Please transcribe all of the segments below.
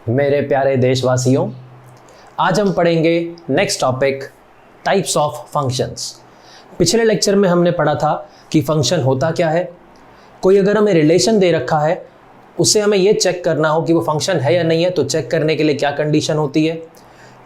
मेरे प्यारे देशवासियों, आज हम पढ़ेंगे next topic, types of functions. पिछले लेक्चर में हमने पढ़ा था कि फंक्शन होता क्या है। कोई अगर हमें रिलेशन दे रखा है, उससे हमें ये चेक करना हो कि वो फंक्शन है या नहीं है, तो चेक करने के लिए क्या कंडीशन होती है।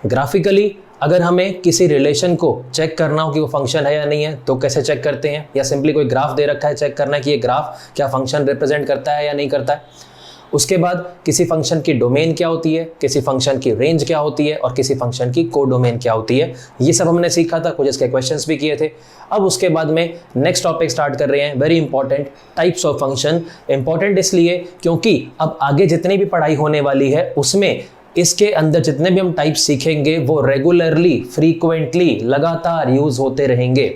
ग्राफिकली अगर हमें किसी रिलेशन को चेक करना हो कि वो फंक्शन है या नहीं है, तो कैसे चेक करते हैं। या सिंपली कोई ग्राफ दे रखा है, चेक करना है कि ये ग्राफ क्या फंक्शन रिप्रेजेंट करता है या नहीं करता है। उसके बाद किसी फंक्शन की डोमेन क्या होती है, किसी फंक्शन की रेंज क्या होती है और किसी फंक्शन की कोडोमेन क्या होती है, ये सब हमने सीखा था। कुछ इसके क्वेश्चंस भी किए थे। अब उसके बाद में नेक्स्ट टॉपिक स्टार्ट कर रहे हैं, very important, types of function. Important इसलिए क्योंकि अब आगे जितनी भी पढ़ाई होने वाली है उसमें इसके अंदर जितने भी हम टाइप्स सीखेंगे वो रेगुलरली, फ्रीक्वेंटली, लगातार यूज होते रहेंगे।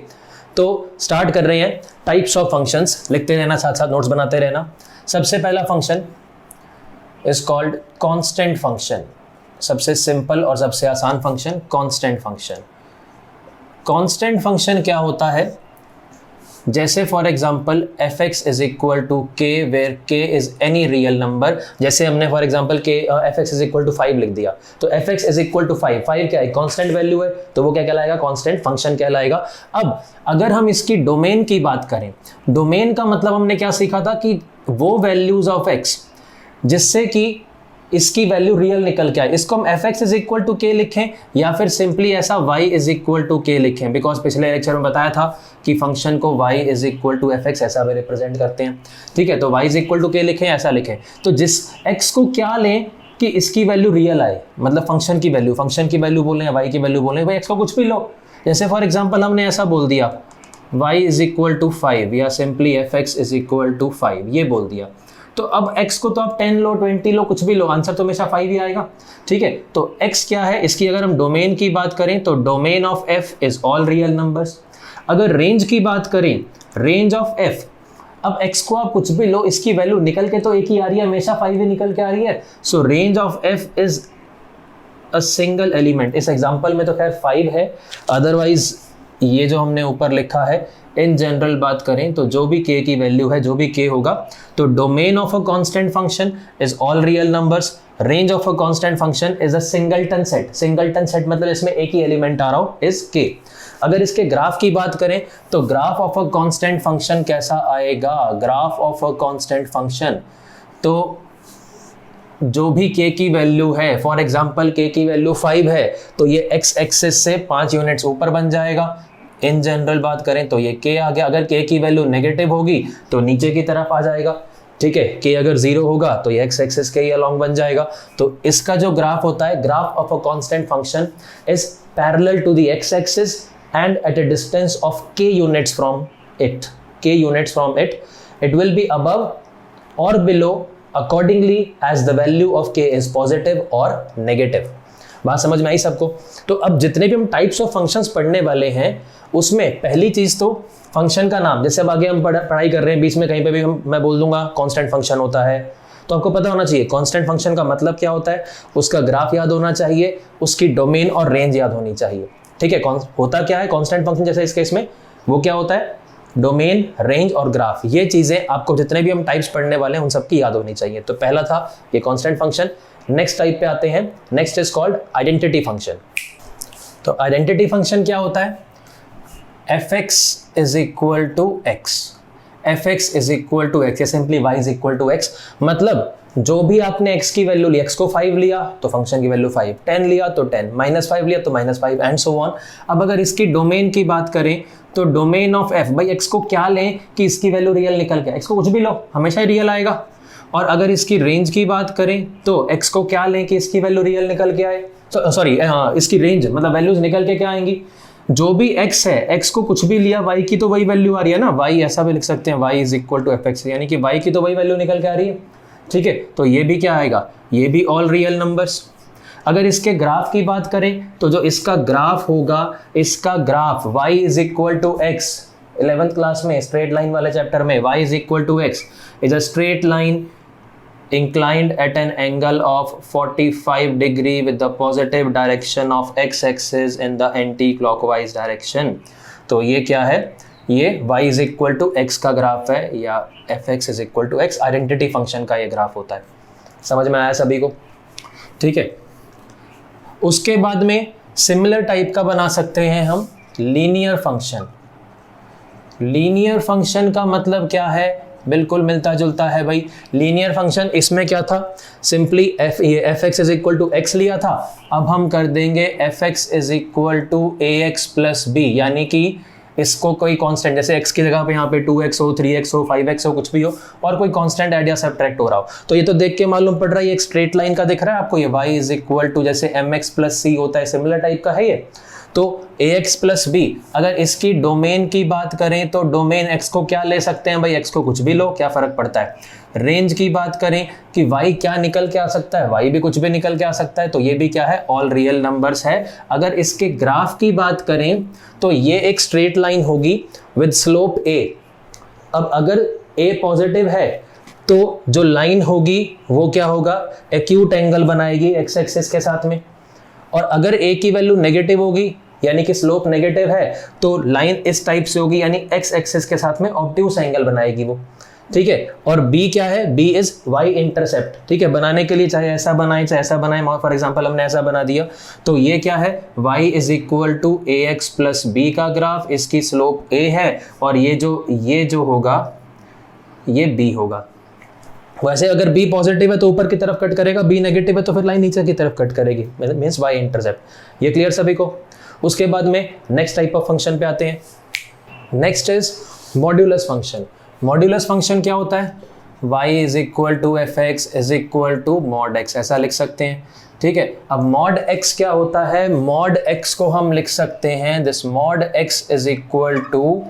तो स्टार्ट कर रहे हैं टाइप्स ऑफ फंक्शंस। लिखते रहना, साथ साथ नोट्स बनाते रहना। सबसे पहला function is called constant function. सबसे सिंपल और सबसे आसान function constant function. Constant function क्या होता है? जैसे for example f x is equal to k where k is any real number. जैसे हमने फॉर एग्जांपल के f x is equal to 5 लिख दिया, तो f x is equal to 5, 5 क्या है? कांस्टेंट वैल्यू है, तो वो क्या कहलाएगा? कांस्टेंट फंक्शन कहलाएगा। अब अगर हम इसकी डोमेन की बात करें, डोमेन का मतलब हमने क्या सीखा था कि वो वैल्यूज ऑफ एक्स जिससे कि इसकी वैल्यू रियल निकल के आए, इसको हम f x is equal to k लिखें या फिर सिंपली ऐसा Y is equal to k लिखें। बिकॉज पिछले लेक्चर में बताया था कि फंक्शन को y is equal to f x ऐसा भी रिप्रेजेंट करते हैं। ठीक है, तो Y is equal to k लिखें, ऐसा लिखें। तो जिस एक्स को क्या लें कि इसकी वैल्यू रियल आए, मतलब फंक्शन की वैल्यू बोलें या वाई की वैल्यू बोलें, भाई एक्स को कुछ भी लो। जैसे फॉर एग्जाम्पल हमने ऐसा बोल दिया y इज इक्वल टू 5 या simply f x is equal to 5, ये बोल दिया। तो अब x को तो आप 10 लो, 20 लो, कुछ भी लो, आंसर तो हमेशा 5 ही आएगा। ठीक है, तो x क्या है? इसकी अगर हम डोमेन की बात करें तो domain of f is all real numbers. अगर रेंज की बात करें, रेंज ऑफ f, अब x को आप कुछ भी लो, इसकी वैल्यू निकल के तो एक ही आ रही है, हमेशा 5 ही निकल के आ रही है। सो range of f is a single element. इस एग्जांपल में तो खैर 5 है, अदरवाइज ये जो हमने ऊपर लिखा है, इन जनरल बात करें तो जो भी k की वैल्यू है, जो भी k होगा, तो domain of a constant function is all real numbers. Range of a constant function is a singleton set. Singleton set मतलब इसमें एक ही एलिमेंट आ रहा हो, इज k। अगर इसके ग्राफ की बात करें तो graph of a constant function कैसा आएगा? Graph of a constant function, तो जो भी k की वैल्यू है, फॉर एग्जांपल k की वैल्यू 5 है, तो ये x एक्सिस से 5 यूनिट्स ऊपर बन जाएगा। इन जनरल बात करें तो ये k आ गया। अगर k की वैल्यू नेगेटिव होगी तो नीचे की तरफ आ जाएगा। ठीक है, k अगर 0 होगा तो ये x एक्सिस के ही अलॉन्ग बन जाएगा। तो इसका जो ग्राफ होता है, graph of a constant function is parallel to the x axis and at a distance of k units from it, it will be above और below accordingly as the value of k is positive और negative। बात समझ में आई सबको? तो अब जितने भी हम टाइप्स ऑफ फंक्शंस पढ़ने वाले हैं उसमें पहली चीज तो फंक्शन का नाम। जैसे अब आगे हम पढ़ाई कर रहे हैं, बीच में कहीं पे भी मैं बोल दूंगा कांस्टेंट फंक्शन होता है, तो आपको पता होना चाहिए कांस्टेंट फंक्शन का मतलब क्या होता है, उसका ग्राफ याद होना चाहिए, उसकी डोमेन और रेंज याद होनी चाहिए। ठीक है, होता क्या है कांस्टेंट फंक्शन, जैसे इस केस में वो क्या होता है, डोमेन, रेंज और ग्राफ। ये चीजें आपको जितने भी हम टाइप्स पढ़ने वाले हैं उन सबकी याद होनी चाहिए। तो पहला था ये कांस्टेंट फंक्शन। नेक्स्ट टाइप पे आते हैं, next is called identity function. तो आइडेंटिटी फंक्शन क्या होता है? F x is equal to X, F x is equal to X या simply Y is equal to X. मतलब जो भी आपने x की वैल्यू ली, x को 5 लिया तो फंक्शन की वैल्यू 5, 10 लिया तो 10, -5 लिया तो -5 एंड सो ऑन। अब अगर इसकी डोमेन की बात करें तो डोमेन ऑफ f, भाई x को क्या लें कि इसकी वैल्यू रियल निकल के, x को कुछ भी लो, हमेशा ही रियल आएगा। और अगर इसकी रेंज की बात करें तो x को क्या लें कि इसकी वैल्यू रियल निकल के आए, इसकी रेंज मतलब वैल्यूज निकल के क्या आएंगी, जो भी x है, x को कुछ भी लिया, y की तो वही वैल्यू आ रही है ना, y ऐसा भी लिख सकते हैं, y is equal to f x, यानी कि y की तो वही वैल्यू निकल के आ रही है। ठीक है, तो ये भी क्या आएगा, ये भी ऑल रियल नंबर्स। अगर इसके ग्राफ की बात करें तो जो इसका ग्राफ होगा, इसका graph y is equal to x, 11th class में स्ट्रेट लाइन वाले चैप्टर में y is equal to x is a straight line inclined at an angle of 45 degree with the positive direction of x axis in the anti clockwise direction। तो ये क्या है, ये y is equal to x का graph है या f x is equal to x, identity function का ये ग्राफ होता है। समझ में आया सभी को? ठीक है। उसके बाद में सिमिलर टाइप का बना सकते हैं हम लीनियर फंक्शन। लीनियर फंक्शन का मतलब क्या है, बिल्कुल मिलता जुलता है भाई। लीनियर फंक्शन इसमें क्या था, simply f x is equal to x लिया था, अब हम कर देंगे f x is equal to a x plus b, यानी कि इसको कोई कांस्टेंट, जैसे x की जगह पे यहाँ पे 2x हो, 3x हो, 5x हो, कुछ भी हो, और कोई कांस्टेंट ऐड या सब्ट्रैक्ट हो रहा हो, तो ये तो देख के मालूम पड़ रहा है ये एक स्ट्रेट लाइन का दिख रहा है आपको, ये y इज इक्वल टू जैसे mx प्लस c होता है, सिमिलर टाइप का है ये। तो ax प्लस b, अगर इसकी डोमेन की बात करें तो डोमेन x को क्या ले सकते हैं भाई, x को कुछ भी लो, क्या फर्क पड़ता है। रेंज की बात करें कि y क्या निकल के आ सकता है, y भी कुछ भी निकल के आ सकता है, तो ये भी क्या है, ऑल रियल नंबर्स है। अगर इसके ग्राफ की बात करें तो ये एक स्ट्रेट लाइन होगी विद स्लोप a। अब अगर a पॉजिटिव है तो जो लाइन होगी वो क्या होगा, एक्यूट एंगल बनाएगी x एक्सिस के साथ में, और अगर a की वैल्यू नेगेटिव होगी यानी कि स्लोप नेगेटिव है तो लाइन इस टाइप से होगी, यानी x एक्सिस के साथ में ऑब्ट्यूस एंगल बनाएगी वो, ठीक है। और b क्या है, b इज y इंटरसेप्ट, ठीक है। बनाने के लिए चाहे ऐसा बनाए चाहे ऐसा बनाए, फॉर एग्जांपल हमने ऐसा बना दिया, तो ये क्या है, y is equal to a x plus b का ग्राफ, इसकी स्लोप a है, और ये जो होगा ये b होगा। वैसे अगर b पॉजिटिव है तो ऊपर की तरफ कट करेगा, b नेगेटिव है तो फिर लाइन नीचे की तरफ कट करेगी, मींस y इंटरसेप्ट। ये क्लियर सभी को। उसके बाद में नेक्स्ट टाइप ऑफ फंक्शन पे आते हैं। Next is modulus function. Modulus function क्या होता है, y is equal to f x is equal to mod x, ऐसा लिख सकते हैं, ठीक है। अब मॉड x क्या होता है, मॉड x को हम लिख सकते हैं this mod x is equal to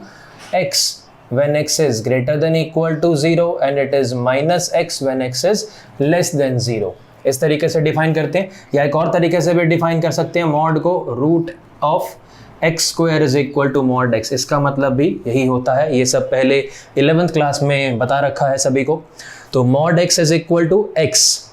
x when x is greater than equal to 0 and it is minus x when x is less than 0। इस तरीके से डिफाइन करते हैं, या एक और तरीके से भी डिफाइन कर सकते हैं मॉड को, root of x square is equal to mod x. इसका मतलब भी यही होता है, ये सब पहले 11th क्लास में बता रखा है सभी को। तो mod x is equal to x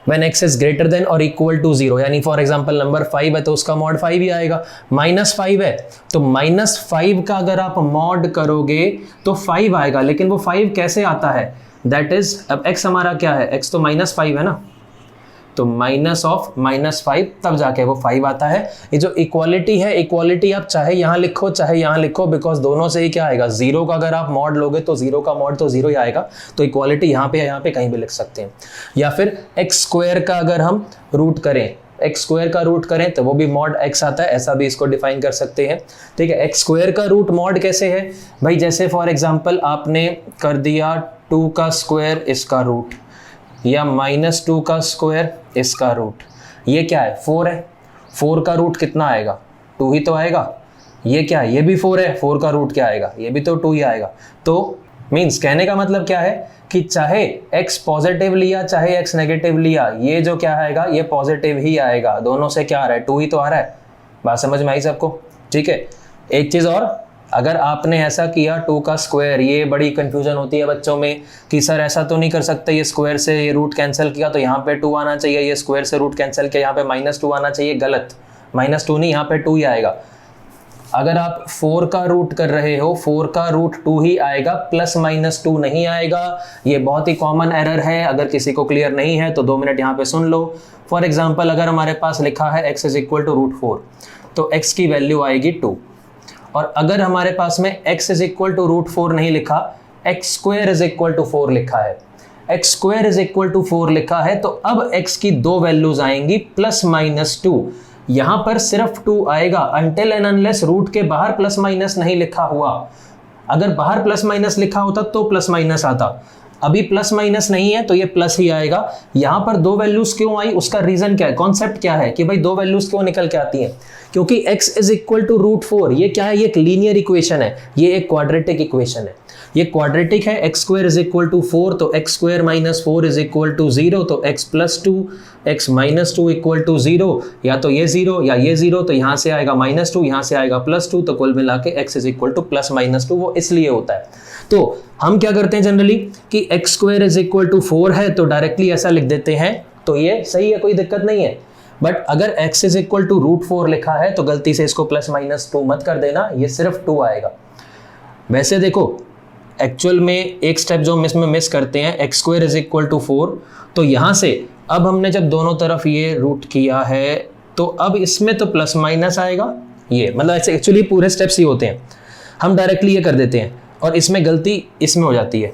when x is greater than or equal to 0, यानी फॉर एग्जाम्पल नंबर 5 है तो उसका मॉड 5 ही आएगा। -5 है तो -5 का अगर आप मॉड करोगे तो 5 आएगा, लेकिन वो 5 कैसे आता है, दैट इज, अब x हमारा क्या है, x तो -5 है ना, तो माइनस ऑफ -5 तब जाके वो 5 आता है। ये जो इक्वालिटी है, इक्वालिटी आप चाहे यहाँ लिखो चाहे यहाँ लिखो, बिकॉज दोनों से ही क्या आएगा, 0 का अगर आप मॉड लोगे तो 0 का मॉड तो 0 ही आएगा, तो इक्वालिटी यहाँ पे या यहाँ पे कहीं भी लिख सकते हैं। या फिर एक्स स्क्वायर का अगर हम रूट करें, एक्स स्क्वायर का रूट करें तो वो भी मॉड एक्स आता है, ऐसा भी इसको डिफाइन कर सकते हैं, ठीक है। एक्स स्क्वायर का रूट मॉड कैसे है भाई, जैसे फॉर एग्जांपल आपने कर दिया 2 का स्क्वायर इसका रूट, या -2 का स्क्वायर इसका रूट, ये क्या है, 4 है, 4 का रूट कितना आएगा, 2 ही तो आएगा। ये क्या है, ये भी 4 है, 4 का रूट क्या आएगा, ये भी तो 2 ही आएगा। तो मीन्स कहने का मतलब क्या है कि चाहे x पॉजिटिव लिया चाहे x नेगेटिव लिया, ये जो क्या आएगा, ये पॉजिटिव ही आएगा, दोनों से क्या आ रहा है, 2 ही तो आ रहा है। बात समझ में आई सबको, ठीक है। एक चीज़ और, अगर आपने ऐसा किया 2 का स्क्वायर, ये बड़ी कंफ्यूजन होती है बच्चों में कि सर ऐसा तो नहीं कर सकते, ये स्क्वायर से ये रूट कैंसिल किया तो यहाँ पे 2 आना चाहिए, ये स्क्वायर से रूट कैंसिल किया यहाँ पे -2 आना चाहिए, गलत, -2 नहीं, यहाँ पे 2 ही आएगा। अगर आप 4 का रूट कर रहे हो, 4 का रूट 2 ही आएगा, +-2 नहीं आएगा। ये बहुत ही कॉमन एरर है, अगर किसी को क्लियर नहीं है तो 2 मिनट यहाँ पे सुन लो। फॉर एग्जाम्पल अगर हमारे पास लिखा है x इज इक्वल टू √4, तो x की वैल्यू आएगी 2, और अगर हमारे पास में x इज इक्वल टू √4 नहीं लिखा, x square is equal to 4 लिखा है, x square is equal to 4 लिखा है, तो अब x की 2 वैल्यूज आएंगी +-2। यहां पर सिर्फ 2 आएगा अनटिल एंड अनलेस रूट के बाहर +- नहीं लिखा हुआ। अगर बाहर +- लिखा होता तो +- आता, अभी +- नहीं है तो ये प्लस ही आएगा। यहां पर 2 वैल्यूज क्यों आई, उसका रीजन क्या है, कॉन्सेप्ट क्या है कि भाई 2 वैल्यूज क्यों निकल के आती हैं, क्योंकि x इज इक्वल टू √4, ये क्या है, ये एक लीनियर इक्वेशन है, ये एक क्वाड्रेटिक इक्वेशन है, ये क्वाड्रेटिक है। x square is equal to 4, तो x square -4 is equal to 0, तो x +2, x -2 इक्वल टू 0, या तो ये 0 या ये 0, तो यहाँ से आएगा -2, यहाँ से आएगा +2, तो कुल मिला के x इज इक्वल टू +-2, वो इसलिए होता है। तो हम क्या करते हैं जनरली कि x square is equal to 4 है तो डायरेक्टली ऐसा लिख देते हैं, तो ये सही है, कोई दिक्कत नहीं है। बट अगर x इज इक्वल टू √4 लिखा है तो गलती से इसको +-2 मत कर देना, ये सिर्फ 2 आएगा। वैसे देखो एक्चुअल में एक स्टेप जो मिस करते हैं, x square is equal to 4, तो यहाँ से अब हमने जब दोनों तरफ ये रूट किया है तो अब इसमें तो प्लस माइनस आएगा, ये मतलब ऐसे एक्चुअली पूरे स्टेप्स ही होते हैं, हम डायरेक्टली ये कर देते हैं और इसमें गलती इसमें हो जाती है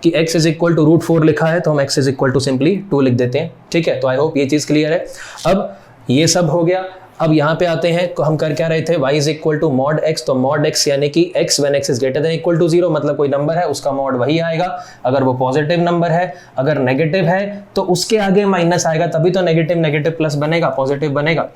कि x इज इक्वल टू √4 लिखा है तो हम x is equal to simply 2 लिख देते हैं। ठीक है, तो आई होप ये चीज़ क्लियर है। अब ये सब हो गया, अब यहाँ पे आते हैं, हम कर क्या रहे थे, y is equal to mod x, तो मॉड x यानी कि x when x is greater than equal to 0, मतलब कोई नंबर है उसका मॉड वही आएगा अगर वो पॉजिटिव नंबर है, अगर नेगेटिव है तो उसके आगे माइनस आएगा, तभी तो नेगेटिव नेगेटिव प्लस बनेगा, पॉजिटिव बनेगा।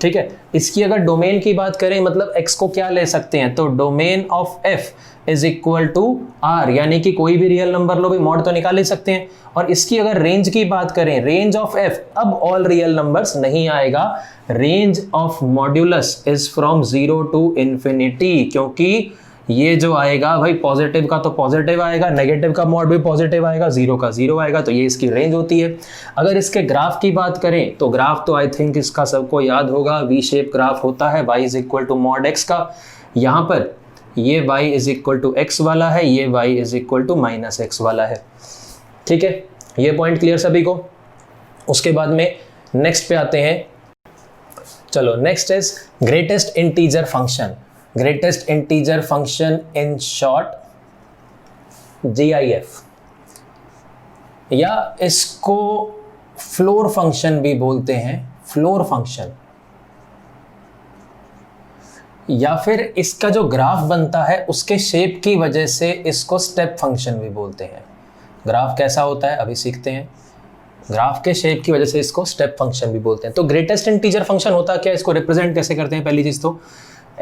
ठीक है, इसकी अगर डोमेन की बात करें, मतलब x को क्या ले सकते हैं, तो domain of f is equal to r, यानी कि कोई भी रियल नंबर लो भी मॉड तो निकाल ही सकते हैं। और इसकी अगर रेंज की बात करें, रेंज ऑफ f, अब ऑल रियल नंबर्स नहीं आएगा, range of modulus is from 0 to infinity, क्योंकि ये जो आएगा भाई पॉजिटिव का तो पॉजिटिव आएगा, नेगेटिव का मॉड भी पॉजिटिव आएगा, 0 का 0 आएगा, तो ये इसकी रेंज होती है। अगर इसके ग्राफ की बात करें तो ग्राफ तो आई थिंक इसका सबको याद होगा, वी शेप ग्राफ होता है, y is equal to mod x का, यहाँ पर ये y is equal to x वाला है, ये y is equal to minus x वाला है। ठीक है, ये पॉइंट क्लियर सभी को। उसके बाद में नेक्स्ट पे आते हैं, चलो next is greatest integer function, greatest integer function in short GIF, या इसको फ्लोर फंक्शन भी बोलते हैं, फ्लोर फंक्शन, या फिर इसका जो ग्राफ बनता है उसके शेप की वजह से इसको स्टेप फंक्शन भी बोलते हैं। ग्राफ कैसा होता है अभी सीखते हैं, ग्राफ के शेप की वजह से इसको स्टेप फंक्शन भी बोलते हैं। तो ग्रेटेस्ट इंटीजर फंक्शन होता क्या, इसको रिप्रेजेंट कैसे करते हैं, पहली चीज तो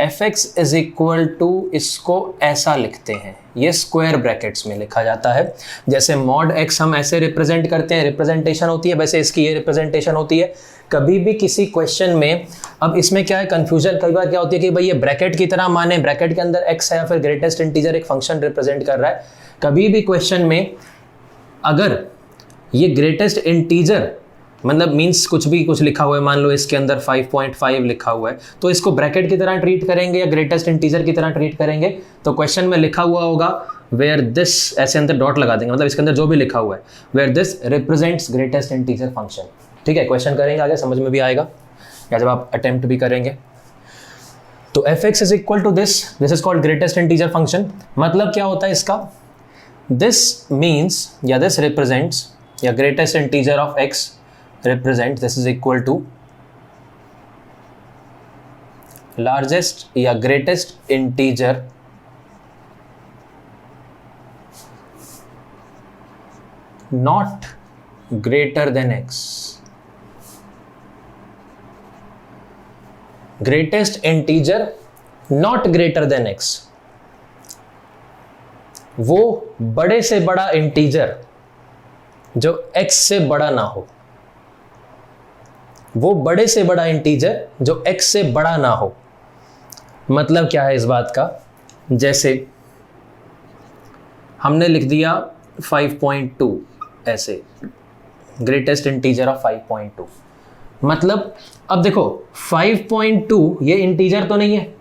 fx इज इक्वल टू, इसको ऐसा लिखते हैं, ये स्क्वायर ब्रैकेट्स में लिखा जाता है, जैसे मॉड x हम ऐसे रिप्रेजेंट करते हैं, रिप्रेजेंटेशन होती है, वैसे इसकी ये रिप्रेजेंटेशन होती है। कभी भी किसी क्वेश्चन में, अब इसमें क्या है कंफ्यूजन कई बार क्या होती है कि भाई ये ब्रैकेट की तरह माने, ब्रैकेट के अंदर x है या फिर ग्रेटेस्ट इंटीजर एक फंक्शन रिप्रेजेंट कर रहा है। कभी भी क्वेश्चन में अगर ये ग्रेटेस्ट इंटीजर मतलब मींस कुछ लिखा हुआ है, मान लो इसके अंदर 5.5 लिखा हुआ है, तो इसको ब्रैकेट की तरह ट्रीट करेंगे या ग्रेटेस्ट इंटीजर की तरह ट्रीट करेंगे, तो क्वेश्चन में लिखा हुआ होगा वेयर दिस, ऐसे अंदर डॉट लगा देंगे, मतलब इसके अंदर जो भी लिखा हुआ है where this represents greatest integer function. ठीक है, क्वेश्चन करेंगे आगे समझ में भी आएगा, या जब आप अटेम्प्ट भी करेंगे। तो fx is equal to this is called greatest integer function. मतलब क्या होता है इसका, दिस मीन्स या दिस रिप्रेजेंट्स या greatest integer of x represent, this is equal to largest या greatest integer not greater than x, greatest integer not greater than x, वो बड़े से बड़ा इंटीजर जो x से बड़ा ना हो, वो बड़े से बड़ा इंटीजर जो x से बड़ा ना हो। मतलब क्या है इस बात का, जैसे हमने लिख दिया 5.2 ऐसे, ग्रेटेस्ट इंटीजर ऑफ 5.2, मतलब अब देखो 5.2 ये इंटीजर तो नहीं है,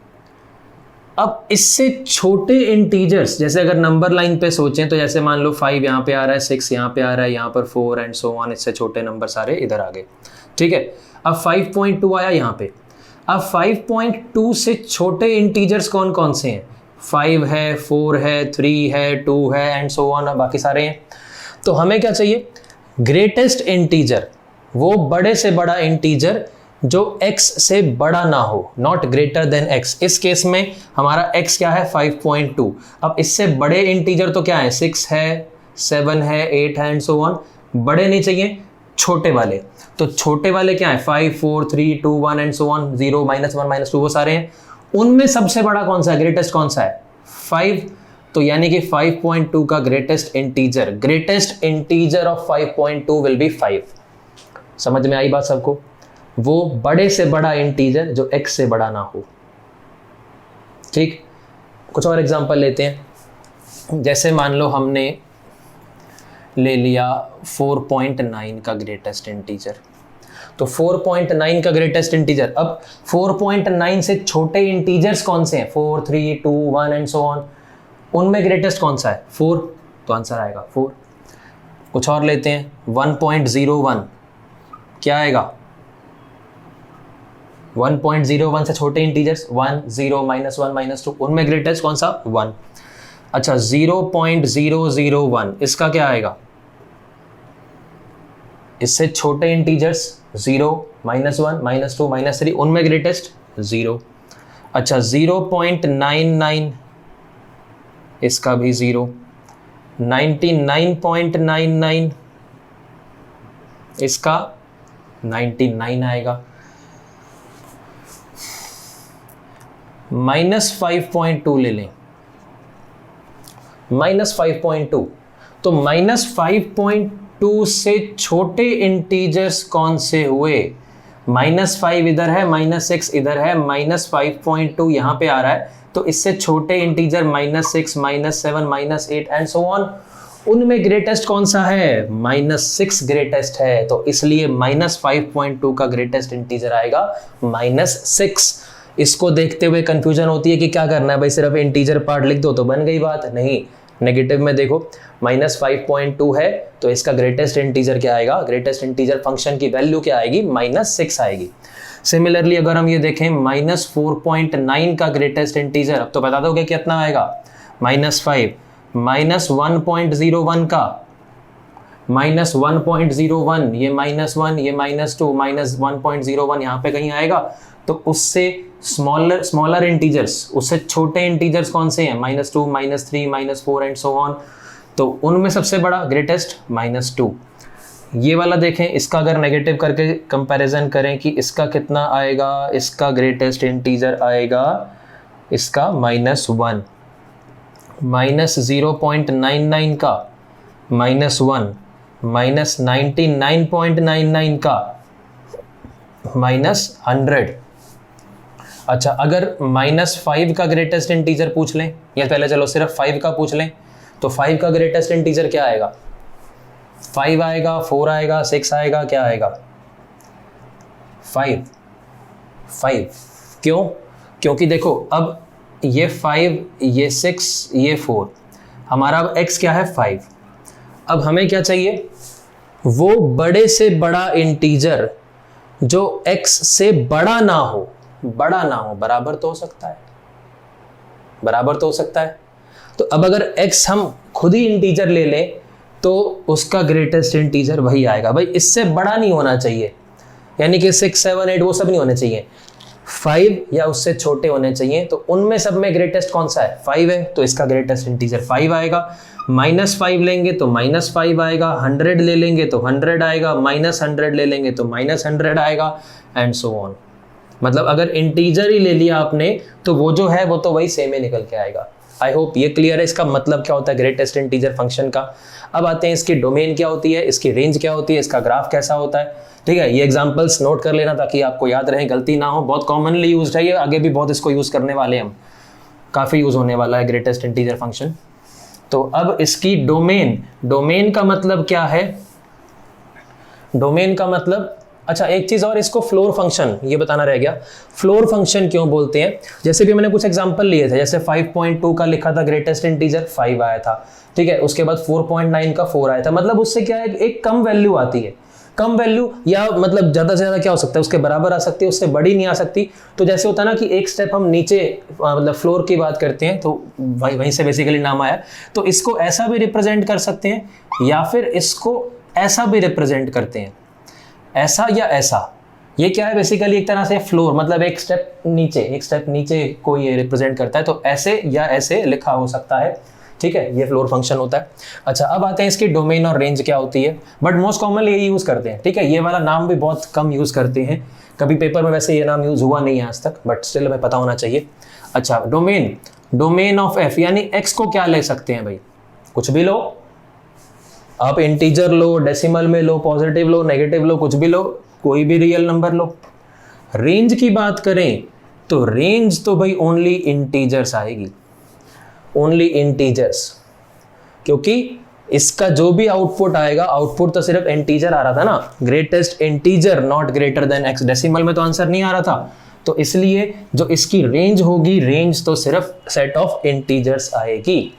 अब इससे छोटे इंटीजर्स, जैसे अगर नंबर लाइन पे सोचें तो जैसे मान लो 5 यहाँ पे आ रहा है, 6 यहाँ पे आ रहा है, यहाँ पर 4 एंड सो ऑन, इससे छोटे नंबर सारे इधर आ गए। ठीक है, अब 5.2 आया यहाँ पे, अब 5.2 से छोटे इंटीजर्स कौन कौन से हैं, 5 है, 4 है, 3 है, 2 है एंड सो ऑन, बाकी सारे हैं। तो हमें क्या चाहिए, ग्रेटेस्ट इंटीजर, वो बड़े से बड़ा इंटीजर जो x से बड़ा ना हो, नॉट ग्रेटर देन x। इस केस में हमारा x क्या है 5.2, अब इससे बड़े इंटीजर तो क्या है, 6 है, 7 है, 8 है एंड सो ऑन, बड़े नहीं चाहिए, छोटे वाले। तो छोटे वाले क्या है, 5, 4, 3, 2, 1 एंड सो ऑन, 0, -1, -2 वो सारे हैं। उनमें सबसे बड़ा कौन सा है, ग्रेटेस्ट कौन सा है, 5। तो यानी कि 5.2 का greatest integer of 5.2 will be 5। समझ में आई बात सबको, वो बड़े से बड़ा इंटीजर जो x से बड़ा ना हो। ठीक, कुछ और एग्जांपल लेते हैं, जैसे मान लो हमने ले लिया 4.9 का ग्रेटेस्ट इंटीजर, तो 4.9 का ग्रेटेस्ट इंटीजर, अब 4.9 से छोटे इंटीजर्स कौन से हैं, 4, 3, 2, 1 एंड सो ऑन, उनमें ग्रेटेस्ट कौन सा है, 4, तो आंसर आएगा 4। कुछ और लेते हैं, 1.01 क्या आएगा? 1.01 से छोटे इंटीजर्स 1, 0, -1, -2, उनमें ग्रेटेस्ट कौन सा? 1। अच्छा 0.001 इसका क्या आएगा? इससे छोटे इंटीजर्स 0, -1, -2, -3, उनमें ग्रेटेस्ट 0। अच्छा 0.99 इसका भी 0। 99.99 इसका 99 आएगा। -5.2 ले लें, -5.2, तो -5.2 से छोटे इंटीजर्स कौन से हुए? -5 इधर है, -6 इधर है, -5.2 यहां पे आ रहा है, तो इससे छोटे इंटीजर -6, -7, -8 एंड सो ऑन, उनमें ग्रेटेस्ट कौन सा है? -6 ग्रेटेस्ट है, तो इसलिए -5.2 का ग्रेटेस्ट इंटीजर आएगा -6। इसको देखते हुए कंफ्यूजन होती है कि क्या करना है भाई, सिर्फ इंटीजर पार्ट लिख दो तो बन गई बात। नहीं, नेगेटिव में देखो, -5.2 है तो इसका ग्रेटेस्ट इंटीजर क्या आएगा? ग्रेटेस्ट इंटीजर फंक्शन की वैल्यू क्या आएगी? -6 आएगी। सिमिलरली अगर हम ये देखें -4.9 का ग्रेटेस्ट इंटीजर, अब तो बता दोगे कितना आएगा? -5, -1.01 का -1.01, ये -1, ये -2, -1.01 यहाँ पे कहीं आएगा, तो उससे स्मॉलर इंटीजर्स, उससे छोटे इंटीजर्स कौन से हैं? -2, -3, -4 एंड सो ऑन, तो उनमें सबसे बड़ा ग्रेटेस्ट -2। ये वाला देखें, इसका अगर नेगेटिव करके कंपैरिजन करें कि इसका कितना आएगा, इसका ग्रेटेस्ट इंटीजर आएगा इसका -1, -0.99 का -1, -99.99 का -100। अच्छा अगर -5 का ग्रेटेस्ट इंटीजर पूछ लें, या पहले चलो सिर्फ 5 का पूछ लें, तो 5 का ग्रेटेस्ट इंटीजर क्या आएगा? 5 आएगा, 4 आएगा, 6 आएगा, क्या आएगा? 5। क्यों? क्योंकि देखो अब ये 5, ये 6, ये 4, हमारा अब x क्या है? 5। अब हमें क्या चाहिए? वो बड़े से बड़ा इंटीजर जो x से बड़ा ना हो, बराबर तो हो सकता है, बराबर तो हो सकता है। तो अब अगर x हम खुद ही इंटीजर ले लें तो उसका ग्रेटेस्ट इंटीजर वही आएगा भाई, इससे बड़ा नहीं होना चाहिए, यानी कि 6, 7, 8 वो सब नहीं होने चाहिए, 5 या उससे छोटे होने चाहिए। तो उनमें सब में ग्रेटेस्ट कौन सा है? 5 है, तो इसका ग्रेटेस्ट इंटीजर 5 आएगा। -5 लेंगे तो -5 आएगा, 100 ले लेंगे तो 100 आएगा, -100 ले लेंगे तो -100 आएगा एंड सो ऑन। मतलब अगर इंटीजर ही ले लिया आपने तो वो जो है वो तो वही सेम ही निकल के आएगा। आई होप ये क्लियर है इसका मतलब क्या होता है ग्रेटेस्ट इंटीजर फंक्शन का। अब आते हैं इसकी डोमेन क्या होती है, इसकी रेंज क्या होती है, इसका ग्राफ कैसा होता है। ठीक है, ये एग्जांपल्स नोट कर लेना ताकि आपको याद रहे, गलती ना हो। बहुत कॉमनली यूज है ये, आगे भी बहुत इसको यूज करने वाले हैं हम, काफ़ी यूज होने वाला है ग्रेटेस्ट इंटीजर फंक्शन। तो अब इसकी डोमेन का मतलब क्या है? डोमेन का मतलब, अच्छा एक चीज और, इसको फ्लोर फंक्शन ये बताना रह गया। फ्लोर फंक्शन क्यों बोलते हैं? जैसे भी मैंने कुछ एग्जांपल लिए थे, जैसे 5.2 का लिखा था ग्रेटेस्ट इंटीजर 5 आया था, ठीक है, उसके बाद 4.9 का 4 आया था, मतलब उससे क्या है, एक कम वैल्यू आती है, कम वैल्यू, या मतलब ज्यादा से ज्यादा क्या हो सकता है, उसके बराबर आ सकती है, उससे बड़ी नहीं आ सकती। तो जैसे होता है ना कि एक स्टेप हम नीचे मतलब फ्लोर की बात करते हैं, तो वहीं से बेसिकली नाम आया। तो इसको ऐसा भी रिप्रेजेंट कर सकते हैं या फिर इसको ऐसा भी रिप्रेजेंट करते हैं, ऐसा या ऐसा। ये क्या है बेसिकली, एक तरह से फ्लोर मतलब एक स्टेप नीचे को ये रिप्रेजेंट करता है, तो ऐसे या ऐसे लिखा हो सकता है। ठीक है, ये फ्लोर फंक्शन होता है। अच्छा अब आते हैं इसकी डोमेन और रेंज क्या होती है, बट मोस्ट कॉमनली ये यूज करते हैं। ठीक है, ये वाला नाम भी बहुत कम यूज करते हैं, कभी पेपर में वैसे ये नाम यूज हुआ नहीं है आज तक, बट स्टिल हमें पता होना चाहिए। अच्छा डोमेन ऑफ एफ, यानी एक्स को क्या ले सकते हैं भाई, कुछ भी लो आप, इंटीजर लो, डेसिमल में लो, पॉजिटिव लो, नेगेटिव लो, कुछ भी लो, कोई भी रियल नंबर लो। रेंज की बात करें तो रेंज तो भाई ओनली इंटीजर्स आएगी, ओनली इंटीजर्स, क्योंकि इसका जो भी आउटपुट आएगा, आउटपुट तो सिर्फ इंटीजर आ रहा था ना, greatest integer not greater than x, decimal में तो आंसर नहीं आ रहा था, तो इसलिए जो इसकी रेंज होगी, रेंज तो सिर्फ सेट ऑफ इंटीजर्स आएगी।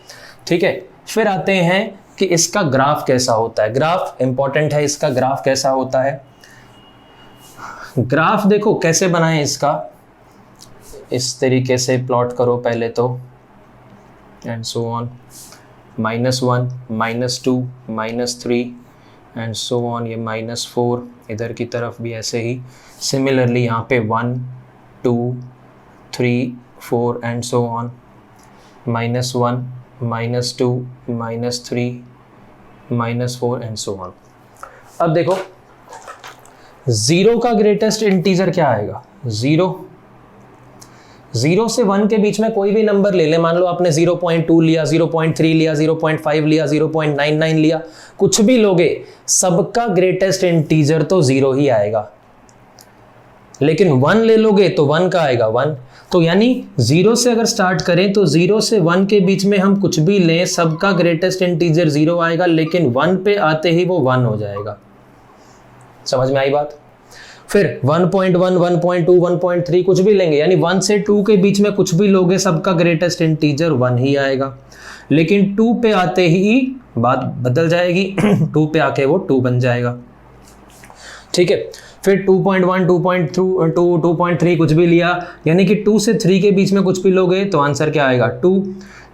ठीक है, फिर आते हैं कि इसका ग्राफ कैसा होता है। ग्राफ इंपॉर्टेंट है, इसका ग्राफ कैसा होता है। ग्राफ देखो कैसे बनाएं इसका, इस तरीके से प्लॉट करो पहले तो, and so on, -1, -2, -3 and so on, ये -4 इधर की तरफ भी ऐसे ही। सिमिलरली यहाँ पे 1, 2, 3, 4 and so on, -1, -2, -3, -4 and so on. अब देखो 0 का ग्रेटेस्ट इंटीजर क्या आएगा, 0 से 1 के बीच में कोई भी नंबर ले ले, मान लो आपने 0.2 लिया, 0.3 लिया, 0.5 लिया, 0.99 लिया, कुछ भी लोगे, सबका ग्रेटेस्ट इंटीजर तो 0 ही आएगा। लेकिन 1 ले लोगे तो 1 का आएगा 1। तो यानी 0 से अगर स्टार्ट करें तो 0 से 1 के बीच में हम कुछ भी लें, सबका ग्रेटेस्ट इंटीजर 0 आएगा, लेकिन 1 पे आते ही वो 1 हो जाएगा। समझ में आई बात। फिर 1.1, 1.2, 1.3 कुछ भी लेंगे, यानी 1 से 2 के बीच में कुछ भी लोगे, सबका ग्रेटेस्ट इंटीजर 1 ही आएगा। लेकिन 2 पे आते ही बात बदल जाएगी 2 पे आके वो 2 बन जाएगा। ठीक है, फिर 2.1, 2.2, 2.3 कुछ भी लिया, यानी कि 2 से 3 के बीच में कुछ भी लोगे तो आंसर क्या आएगा 2।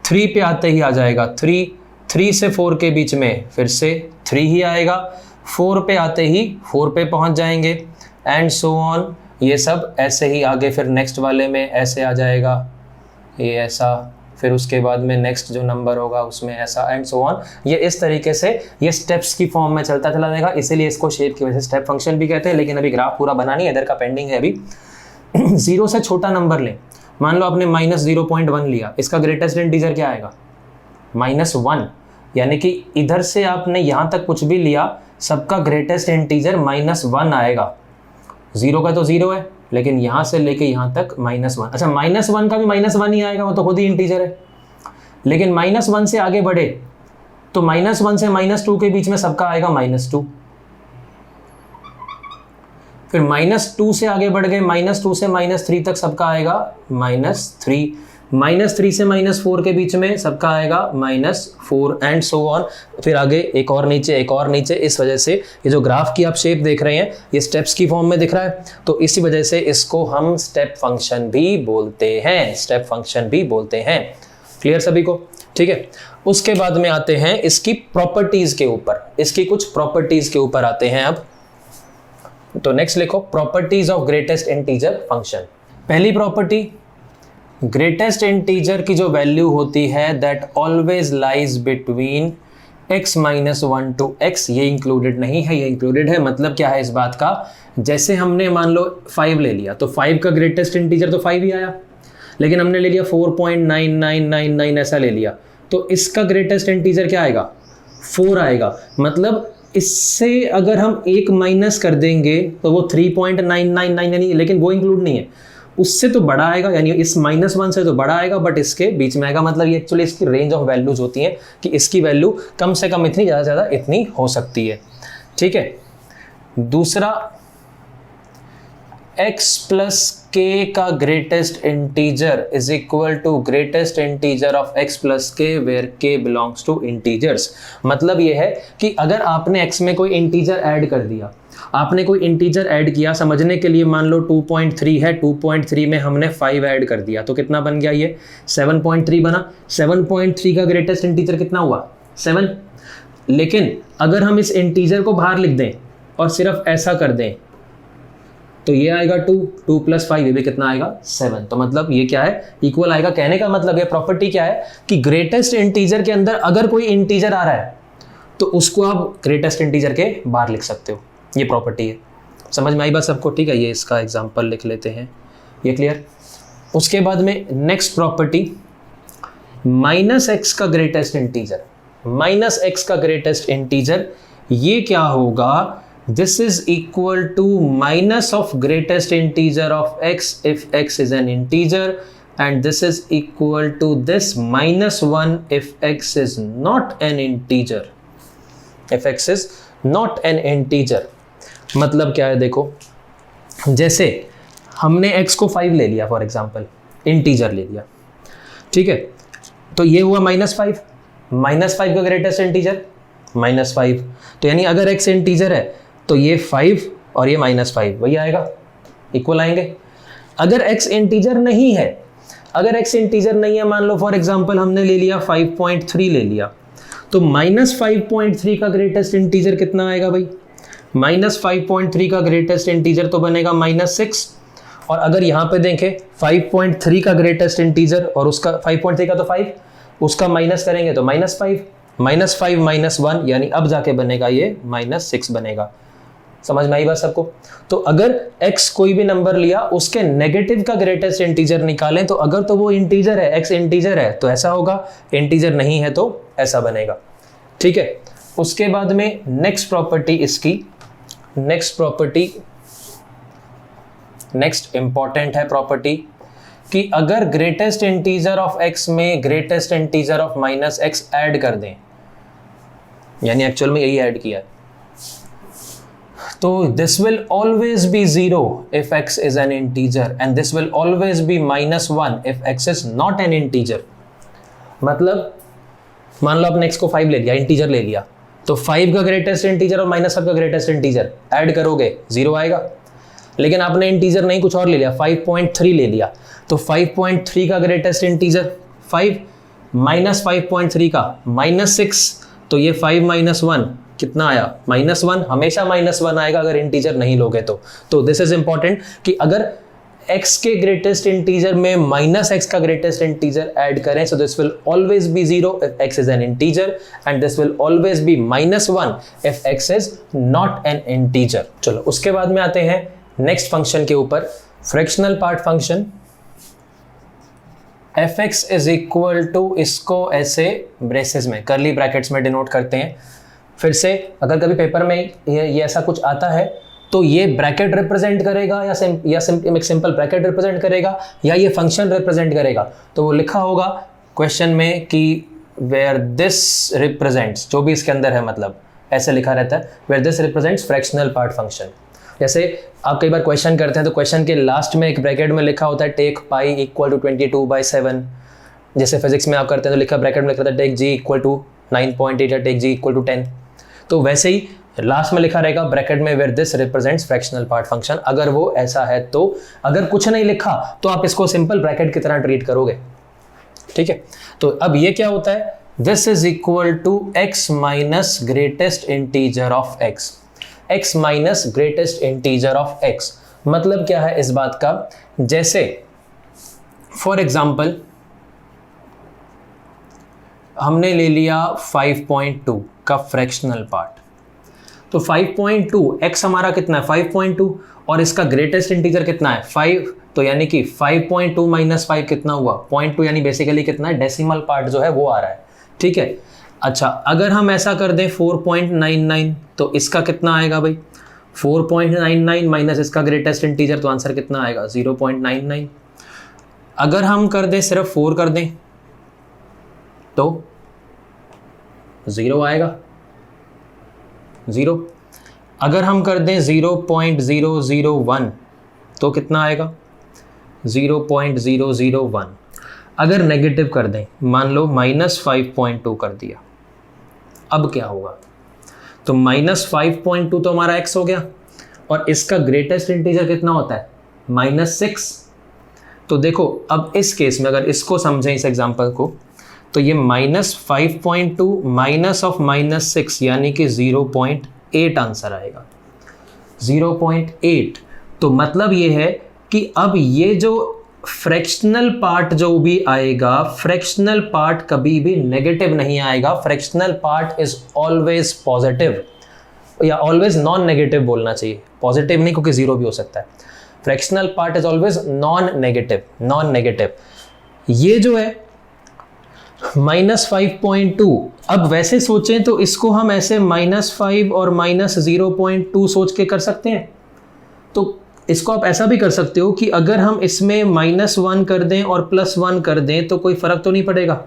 3 पे आते ही आ जाएगा 3, 3 से 4 के बीच में फिर से 3 ही आएगा, 4 पे आते ही 4 पे पहुंच जाएंगे एंड सो ऑन। ये सब ऐसे ही आगे फिर नेक्स्ट वाले में ऐसे आ जाएगा, ये ऐसा, फिर उसके बाद में नेक्स्ट जो नंबर होगा उसमें ऐसा एंड सो ऑन। ये इस तरीके से ये स्टेप्स की फॉर्म में चलता चला जाएगा, इसीलिए इसको शेप की वजह से स्टेप फंक्शन भी कहते हैं। लेकिन अभी ग्राफ पूरा बना नहीं है, इधर का पेंडिंग है अभी। 0 से छोटा नंबर लें, मान लो आपने -0.1 लिया, इसका ग्रेटेस्ट इंटीजर क्या आएगा -1, यानी कि इधर से आपने यहाँ तक कुछ भी लिया, सबका ग्रेटेस्ट इंटीजर -1 आएगा। 0 का तो 0 है, लेकिन यहाँ से लेके यहाँ तक -1, अच्छा -1 का भी -1 ही आएगा, वो तो खुद ही इंटीजर है। लेकिन -1 से आगे बढ़े तो -1 से -2 के बीच में सबका आएगा -2। फिर -2 से आगे बढ़ गए, -2 से -3 तक सबका आएगा -3। -3 से -4 के बीच में सबका आएगा -4 एंड सो ऑन। फिर आगे एक और नीचे, एक और नीचे। इस वजह से ये जो ग्राफ की आप शेप देख रहे हैं, ये स्टेप्स की फॉर्म में दिख रहा है, तो इसी वजह से इसको हम स्टेप फंक्शन भी बोलते हैं, स्टेप फंक्शन भी बोलते हैं। क्लियर सभी को? ठीक है। उसके बाद में आते हैं इसकी प्रॉपर्टीज के ऊपर, इसकी कुछ प्रॉपर्टीज के ऊपर आते हैं अब। तो नेक्स्ट लिखो, properties of greatest integer function. पहली प्रॉपर्टी, ग्रेटेस्ट इंटीजर की जो वैल्यू होती है that always lies between x -1 to x, ये इंक्लूडेड नहीं है, ये इंक्लूडेड है। मतलब क्या है इस बात का, जैसे हमने मान लो 5 ले लिया, तो 5 का ग्रेटेस्ट इंटीजर तो 5 ही आया, लेकिन हमने ले लिया 4.9999 ऐसा ले लिया, तो इसका ग्रेटेस्ट इंटीजर क्या आएगा 4 आएगा। मतलब इससे अगर हम एक माइनस कर देंगे तो वो 3.999, लेकिन वो इंक्लूड नहीं है, उससे तो बड़ा आएगा, यानी इस -1 से तो बड़ा आएगा, बट इसके बीच में आएगा। मतलब ये एक्चुअली इसकी रेंज ऑफ वैल्यूज होती हैं कि इसकी वैल्यू कम से कम इतनी, ज़्यादा से ज़्यादा इतनी हो सकती है। ठीक है। दूसरा, x + k का greatest integer is equal to greatest integer of x + k where k belongs to integers. मतलब ये है कि अगर आपने x में कोई इंटीजर ऐड कर दिया, आपने कोई इंटीजर ऐड किया, समझने के लिए मान लो 2.3 है, 2.3 में हमने 5 ऐड कर दिया, तो कितना बन गया ये 7.3 बना। 7.3 का ग्रेटेस्ट इंटीजर कितना हुआ 7। लेकिन अगर हम इस इंटीजर को बाहर लिख दें और सिर्फ ऐसा कर दें तो ये आएगा 2 + 5, ये भी कितना आएगा 7। तो मतलब ये क्या है, इक्वल आएगा। कहने का मतलब ये प्रॉपर्टी क्या है कि ग्रेटेस्ट इंटीजर के अंदर अगर कोई इंटीजर आ रहा है तो उसको आप ग्रेटेस्ट इंटीजर के बाहर लिख सकते हो, ये प्रॉपर्टी है। समझ में आई बात सबको? ठीक है, ये इसका एग्जांपल लिख लेते हैं, ये क्लियर। उसके बाद में नेक्स्ट प्रॉपर्टी, -x का ग्रेटेस्ट इंटीजर, -x का ग्रेटेस्ट इंटीजर ये क्या होगा, this is equal to minus of greatest integer of x if x is an integer, and this is equal to this -1 if x is not an integer, if x is not an integer। मतलब क्या है देखो, जैसे हमने x को 5 ले लिया for example, integer ले लिया, ठीक है, तो ये हुआ -5 का ग्रेटेस्ट इंटीजर -5। तो यानी अगर x इंटीजर है तो ये 5 और ये -5 वही आएगा, इक्वल आएंगे। अगर x इंटीजर नहीं है, अगर x इंटीजर नहीं है, मान लो फॉर एग्जांपल हमने ले लिया 5.3 ले लिया, तो -5.3 का ग्रेटेस्ट इंटीजर कितना आएगा भाई? -5.3 का ग्रेटेस्ट इंटीजर तो बनेगा -6। और अगर यहाँ पे देखें 5.3 का ग्रेटेस्ट इंटीजर और उसका 5.3 का तो 5, उसका माइनस करेंगे तो -5, -5 -1 यानी अब जाके बनेगा ये -6 बनेगा। समझ में आई बात सबको? तो अगर x कोई भी नंबर लिया उसके नेगेटिव का ग्रेटेस्ट इंटीजर निकालें, तो अगर तो वो इंटीजर है, x इंटीजर है तो ऐसा होगा, इंटीजर नहीं है तो ऐसा बनेगा। ठीक है, उसके बाद में नेक्स्ट प्रॉपर्टी इसकी, नेक्स्ट इंपॉर्टेंट है प्रॉपर्टी कि अगर ग्रेटेस्ट इंटीजर ऑफ x में greatest integer of -x add कर दें, यानी एक्चुअल में यही ऐड किया है, तो this will always be 0 if x is an integer and this will always be -1 if x is not an integer. मतलब मान लो आपने x को 5 ले लिया, इंटीजर ले लिया, तो 5 का ग्रेटेस्ट इंटीजर और -5 का ग्रेटेस्ट इंटीजर ऐड करोगे 0 आएगा। लेकिन आपने इंटीजर नहीं कुछ और ले लिया, 5.3 ले लिया, तो 5.3 का ग्रेटेस्ट इंटीजर 5 -5.3 का -6, तो ये 5 -1 कितना आया? -1। हमेशा -1 आएगा अगर इंटीजर नहीं लोगे तो दिस इज इंपॉर्टेंट कि अगर x के ग्रेटेस्ट इंटीजर में -x का ग्रेटेस्ट इंटीजर ऐड करें, so this will always be 0 if x is an integer and this will always be -1 if x is not an integer। चलो उसके बाद में आते हैं नेक्स्ट फंक्शन के ऊपर, fractional part function. fx is equal to, इसको ऐसे ब्रेसेस में कर्ली ब्रैकेट्स में डिनोट करते हैं। फिर से अगर कभी पेपर में ये ऐसा कुछ आता है तो ये ब्रैकेट रिप्रेजेंट करेगा या एक सिंपल ब्रैकेट रिप्रेजेंट करेगा या ये फंक्शन रिप्रेजेंट करेगा, तो वो लिखा होगा क्वेश्चन में कि वेयर दिस रिप्रेजेंट्स, जो भी इसके अंदर है मतलब ऐसे लिखा रहता है, where this represents fractional part function. जैसे आप कई बार क्वेश्चन करते हैं तो क्वेश्चन के लास्ट में एक ब्रैकेट में लिखा होता है टेक पाई इक्वल टू 22/7। जैसे फिजिक्स में आप करते हैं तो लिखा ब्रैकेट में लिखा था टेक जी इक्वल टू 9.8 या टेक जी इक्वल टू 10। तो वैसे ही लास्ट में लिखा रहेगा ब्रैकेट में where this represents fractional part function. अगर वो ऐसा है तो, अगर कुछ नहीं लिखा तो आप इसको सिंपल ब्रैकेट की तरह ट्रीट करोगे। ठीक है, तो अब ये क्या होता है? This is equal to x minus greatest integer of x, x minus greatest integer of x। मतलब क्या है इस बात का? जैसे फॉर एग्जाम्पल हमने ले लिया 5.2 का फ्रैक्शनल पार्ट, तो 5.2 x हमारा कितना है? 5.2 और इसका ग्रेटेस्ट इंटीजर कितना है? 5। तो यानी कि 5.2 माइनस 5 कितना हुआ? 0.2, यानी बेसिकली कितना है? डेसिमल पार्ट जो है वो आ रहा है। ठीक है, अच्छा अगर हम ऐसा कर दें 4.99, तो इसका कितना आएगा भाई? 4.99 माइनस इसका ग्रेटेस्ट इंटीजर, तो आंसर कितना आएगा? 0.99। अगर हम कर दें सिर्फ 4 कर दें तो 0 आएगा, 0। अगर हम कर दें 0.001 तो कितना आएगा? 0.001। अगर नेगेटिव कर दें, मान लो -5.2 कर दिया, अब क्या होगा? तो -5.2 तो हमारा x हो गया और इसका ग्रेटेस्ट इंटीजर कितना होता है? -6। तो देखो अब इस केस में अगर इसको समझें, इस एग्जांपल को, तो ये -5.2 माइनस ऑफ -6 यानी कि 0.8 आंसर आएगा, 0.8। तो मतलब ये है कि अब ये जो फ्रैक्शनल पार्ट जो भी आएगा, फ्रैक्शनल पार्ट कभी भी नेगेटिव नहीं आएगा। Fractional part is always positive, या ऑलवेज नॉन नेगेटिव बोलना चाहिए, पॉजिटिव नहीं, क्योंकि 0 भी हो सकता है। Fractional part is always non negative. ये जो है -5.2, अब वैसे सोचें तो इसको हम ऐसे -5 और -0.2 सोच के कर सकते हैं। तो इसको आप ऐसा भी कर सकते हो कि अगर हम इसमें -1 कर दें और +1 कर दें तो कोई फ़र्क तो नहीं पड़ेगा।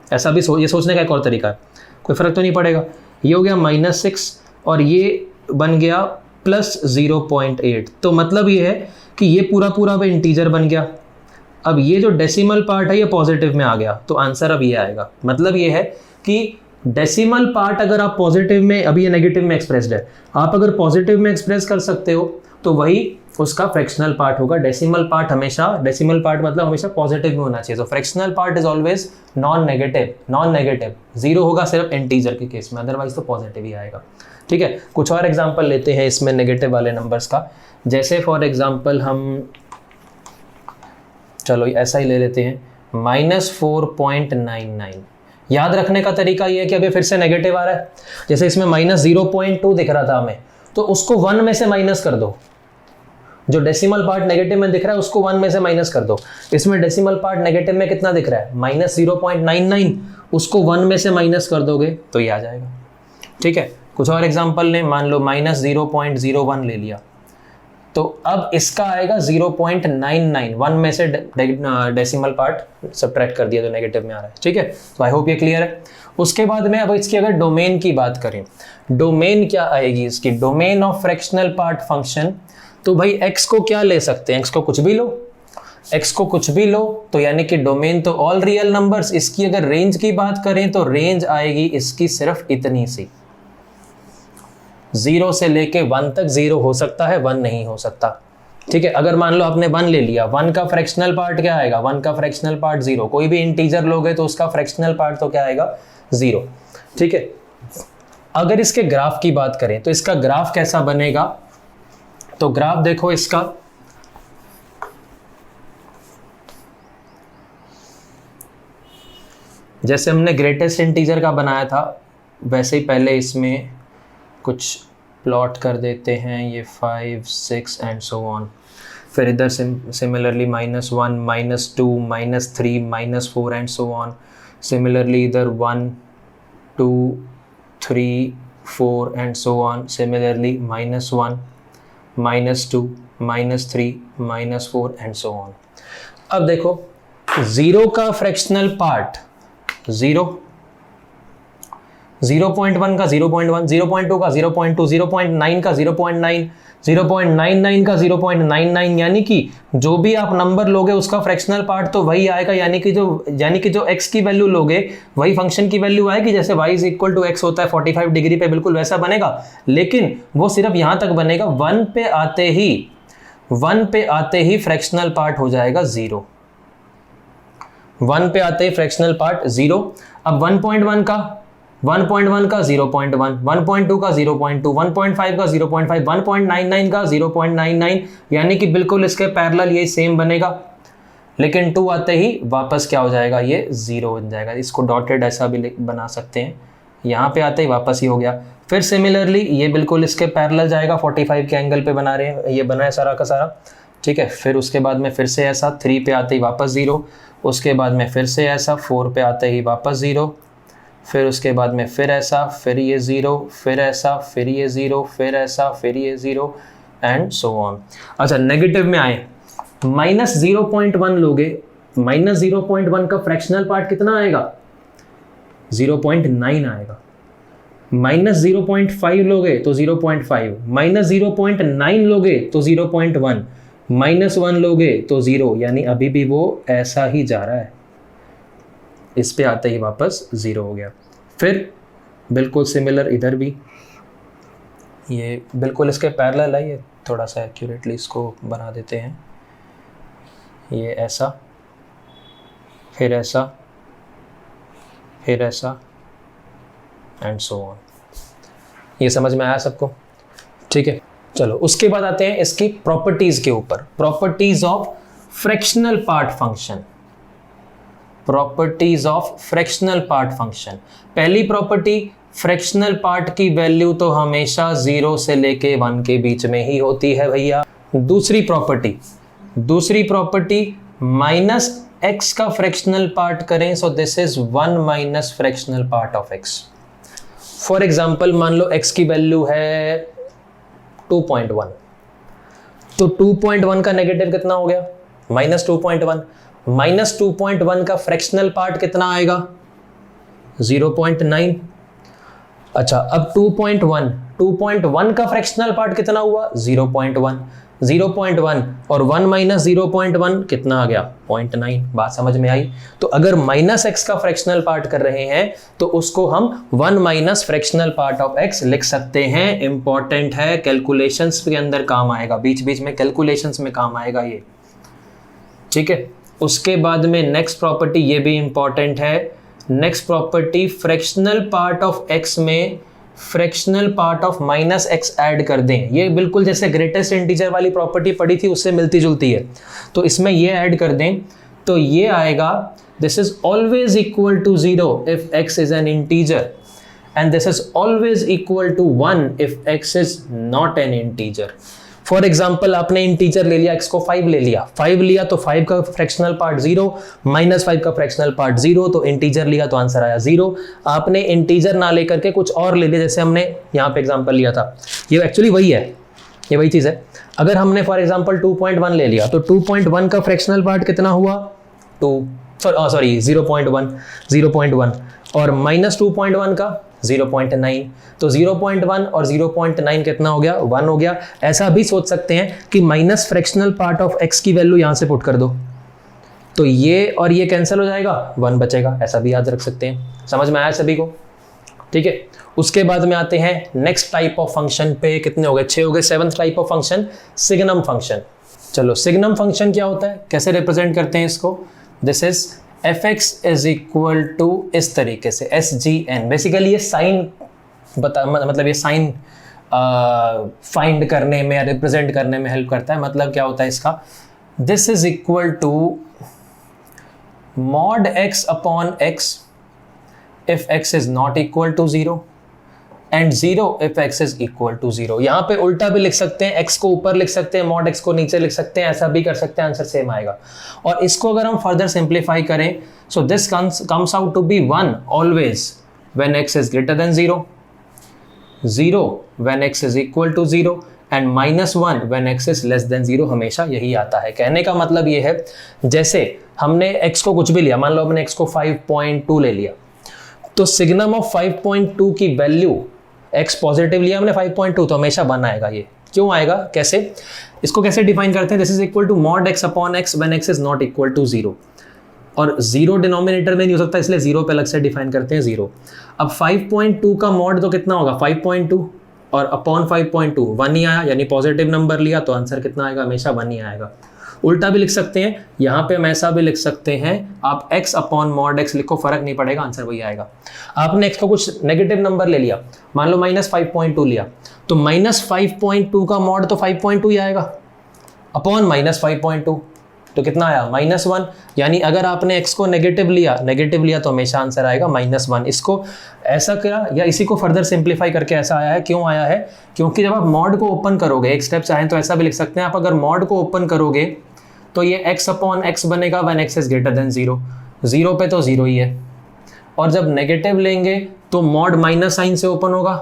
ऐसा भी ये सोचने का एक और तरीका है, कोई फ़र्क तो नहीं पड़ेगा। ये हो गया -6 और ये बन गया +0.8। तो मतलब ये है कि ये पूरा वो इंटीजर बन गया। अब ये जो डेसिमल पार्ट है ये पॉजिटिव में आ गया, तो आंसर अब ये आएगा। मतलब ये है कि डेसिमल पार्ट अगर आप पॉजिटिव में, अभी ये नेगेटिव में एक्सप्रेस्ड है, आप अगर पॉजिटिव में एक्सप्रेस कर सकते हो तो वही उसका फ्रैक्शनल पार्ट होगा। डेसिमल पार्ट मतलब हमेशा पॉजिटिव में होना चाहिए। तो fractional part is always non negative, zero होगा सिर्फ इंटीजर के केस में, अदरवाइज तो पॉजिटिव ही आएगा। ठीक है, कुछ और एग्जांपल लेते हैं इसमें नेगेटिव वाले नंबर्स का। जैसे फॉर एग्जांपल हम, चलो ऐसा ही ले लेते हैं, -4.99। याद रखने का तरीका ये है कि अभी फिर से नेगेटिव आ रहा है, जैसे इसमें -0.2 दिख रहा था हमें, तो उसको 1 में से माइनस कर दो। जो डेसिमल पार्ट नेगेटिव में दिख रहा है उसको 1 में से माइनस कर दो। इसमें डेसिमल पार्ट नेगेटिव में कितना दिख रहा है, -0.99, उसको 1 में से माइनस कर दोगे तो ये आ जाएगा। ठीक है, कुछ और एग्जांपल लें, मान लो -0.01 ले लिया, तो अब इसका आएगा 0.99, 1 में से डेसिमल पार्ट सब्ट्रैक्ट कर दिया तो नेगेटिव में आ रहा है। ठीक है, तो आई होप ये क्लियर है। उसके बाद में अब इसकी अगर डोमेन की बात करें, डोमेन क्या आएगी इसकी, domain of fractional part function. तो भाई x को क्या ले सकते हैं, x को कुछ भी लो, तो यानी कि डोमेन तो ऑल रियल नंबर्स। इसकी अगर रेंज की बात करें तो रेंज आएगी इसकी सिर्फ इतनी सी, 0 से लेके 1 तक। 0 हो सकता है, 1 नहीं हो सकता। ठीक है, अगर मान लो आपने 1 ले लिया, 1 का फ्रैक्शनल पार्ट क्या आएगा, 1 का फ्रैक्शनल पार्ट 0। कोई भी इंटीजर लोगे तो उसका फ्रैक्शनल पार्ट तो क्या आएगा, 0। ठीक है, अगर इसके ग्राफ की बात करें तो इसका ग्राफ कैसा बनेगा, तो ग्राफ देखो इसका, जैसे हमने ग्रेटेस्ट इंटीजर का बनाया था वैसे ही पहले इसमें कुछ प्लॉट कर देते हैं, ये 5, 6 एंड सो ऑन। फिर इधर similarly -1, -2, -3, -4 and so on. Similarly इधर 1, 2, 3, 4 and so on. Similarly -1, -2, -3, -4 and so on. अब देखो 0 का फ्रैक्शनल पार्ट 0, 0.1 का 0.1, 0.2 का 0.2, 0.9 का 0.9, 0.99 का 0.99, यानी कि जो भी आप नंबर लोगे उसका फ्रैक्शनल पार्ट तो वही आएगा। यानी कि जो x की वैल्यू लोगे वही फंक्शन की वैल्यू आएगी। जैसे y is equal to x होता है 45 डिग्री पे, बिल्कुल वैसा बनेगा, लेकिन वो सिर्फ यहां तक बनेगा। 1 पे आते ही फ्रैक्शनल पार्ट हो जाएगा 0। 1 पे आते ही फ्रैक्शनल पार्ट 0। अब 1.1 का 0.1, 1.2 का 0.2, 1.5 का 0.5, 1.99 का 0.99, यानी कि बिल्कुल इसके पैरेलल ये सेम बनेगा। लेकिन 2 आते ही वापस क्या हो जाएगा, ये 0 बन जाएगा। इसको डॉटेड ऐसा भी बना सकते हैं, यहाँ पे आते ही वापस ही हो गया। फिर सिमिलरली ये बिल्कुल इसके पैरेलल जाएगा, 45 के एंगल पे बना रहे हैं, ये बना है सारा का सारा। ठीक है, फिर उसके बाद में फिर से ऐसा 3 पे आते ही वापस 0, उसके बाद में फिर से ऐसा 4 पे आते ही वापस 0, फिर उसके बाद में फिर ऐसा, फिर ये 0, फिर ऐसा, फिर ये 0, फिर ऐसा, फिर ये 0 एंड सो ऑन। अच्छा, नेगेटिव में आए, -0.1 लोगे, -0.1 का फ्रैक्शनल पार्ट कितना आएगा, 0.9 आएगा। -0.5 लोगे तो 0.5, -0.9 लोगे तो 0.1, -1 लोगे तो 0, यानी अभी भी वो ऐसा ही जा रहा है। इस पे आते ही वापस 0 हो गया। फिर बिल्कुल सिमिलर इधर भी, ये बिल्कुल इसके पैरेलल है, ये थोड़ा सा एक्यूरेटली इसको बना देते हैं, ये ऐसा, फिर ऐसा, फिर ऐसा एंड सो ऑन। ये समझ में आया सबको? ठीक है, चलो उसके बाद आते हैं इसकी प्रॉपर्टीज के ऊपर। Properties of fractional part function. Properties of fractional part function. पहली प्रॉपर्टी, फ्रैक्शनल पार्ट की वैल्यू तो हमेशा 0 से लेके 1 के बीच में ही होती है भैया। दूसरी प्रॉपर्टी -x का फ्रैक्शनल पार्ट करें, so this is 1 minus fractional part of x। For example मान लो x की वैल्यू है 2.1, तो 2.1 का नेगेटिव कितना हो गया, -2.1। -2.1 का फ्रैक्शनल पार्ट कितना आएगा, 0.9। अच्छा, अब 2.1 का फ्रैक्शनल पार्ट कितना हुआ, 0.1, 0.1 और 1 माइनस 0.1 कितना आ गया 0.9। बात समझ में आई? तो अगर माइनस एक्स का फ्रैक्शनल पार्ट कर रहे हैं तो उसको हम 1 minus fractional part of x लिख सकते हैं। इंपॉर्टेंट है, कैलकुलेशंस के अंदर काम आएगा, बीच बीच में कैलकुलेशंस में काम आएगा ये, ठीक है। उसके बाद में नेक्स्ट प्रॉपर्टी ये भी इंपॉर्टेंट है। Next property, fractional part of X में fractional part of minus X add कर दें। ये बिल्कुल जैसे ग्रेटेस्ट इंटीजर वाली प्रॉपर्टी पढ़ी थी उससे मिलती जुलती है, तो इसमें ये ऐड कर दें तो ये आएगा this is always equal to 0 if x is an integer and this is always equal to 1 if x is not an integer. For example आपने इंटीजर ले लिया, x को 5 ले लिया, 5 लिया तो 5 का फ्रैक्शनल पार्ट 0, माइनस 5 का फ्रैक्शनल पार्ट 0, तो इंटीजर लिया तो आंसर आया 0। आपने इंटीजर ना लेकर के कुछ और ले लिया, जैसे हमने यहाँ पे एग्जाम्पल लिया था, ये एक्चुअली वही है, ये वही चीज़ है। अगर हमने फॉर एग्जाम्पल 2.1 ले लिया तो 2.1 का फ्रैक्शनल पार्ट कितना हुआ 0.1 और माइनस 2.1 का 0.9, तो 0.1 और 0.9 कितना हो गया 1 हो गया। ऐसा भी सोच सकते हैं कि minus fractional part of x की वैल्यू यहां से पुट कर दो तो ये और ये कैंसिल हो जाएगा, 1 बचेगा, ऐसा भी याद रख सकते हैं। समझ में आया सभी को? ठीक है। उसके बाद में आते हैं नेक्स्ट टाइप ऑफ फंक्शन पे। कितने हो गए? 6 हो गए। 7th type of function signum function. चलो, सिग्नम फंक्शन क्या होता है, कैसे रिप्रेजेंट करते हैं इसको? This is fx is equal to इस तरीके से SGN। बेसिकली ये साइन मतलब ये साइन फाइंड करने में या रिप्रेजेंट करने में हेल्प करता है। मतलब क्या होता है इसका, this is equal to mod x upon x if x is not equal to 0 and 0 if x is equal to 0। यहाँ पे उल्टा भी लिख सकते हैं, x को ऊपर लिख सकते हैं, mod x को नीचे लिख सकते हैं, ऐसा भी कर सकते हैं, आंसर सेम आएगा। और इसको अगर हम फर्दर सिंप्लीफाई करें, so this comes out to be 1 always when x is greater than 0, 0 when x is equal to 0 and -1 when x is less than 0। हमेशा यही आता है। कहने का मतलब ये है, जैसे हमने x को कुछ भी लिया, मान लो हमने x को 5.2 ले लिया, तो सिग्नम ऑफ 5.2 की वैल्यू x पॉजिटिव लिया हमने 5.2 तो हमेशा 1 आएगा। ये क्यों आएगा, कैसे, इसको कैसे डिफाइन करते हैं? This is equal to mod x upon x when x is not equal to 0, और 0 डिनोमिनेटर में नहीं हो सकता, इसलिए 0 पे अलग से डिफाइन करते हैं 0। अब 5.2 का mod तो कितना होगा 5.2 और अपॉन 5.2 1 ही आया, यानी पॉजिटिव नंबर लिया तो आंसर कितना आएगा, हमेशा 1 ही आएगा। उल्टा भी लिख सकते हैं, यहाँ पे हम ऐसा भी लिख सकते हैं, आप x अपॉन mod x लिखो, फर्क नहीं पड़ेगा, आंसर वही आएगा। आपने x का कुछ नेगेटिव नंबर ले लिया, मान लो -5.2 लिया, तो -5.2 का mod तो 5.2 ही आएगा, अपॉन -5.2 तो कितना आया -1। यानी अगर आपने x को नेगेटिव लिया तो हमेशा आंसर आएगा -1। इसको ऐसा क्या, या इसी को फर्दर सिंप्लीफाई करके ऐसा आया है। क्यों आया है? क्योंकि जब आप मॉड को ओपन करोगे, एक स्टेप चाहें तो ऐसा भी लिख सकते हैं, आप अगर मॉड को ओपन करोगे तो ये x अपॉन x बनेगा when x is greater than 0, 0 पे तो 0 ही है, और जब नेगेटिव लेंगे तो मॉड माइनस साइन से ओपन होगा,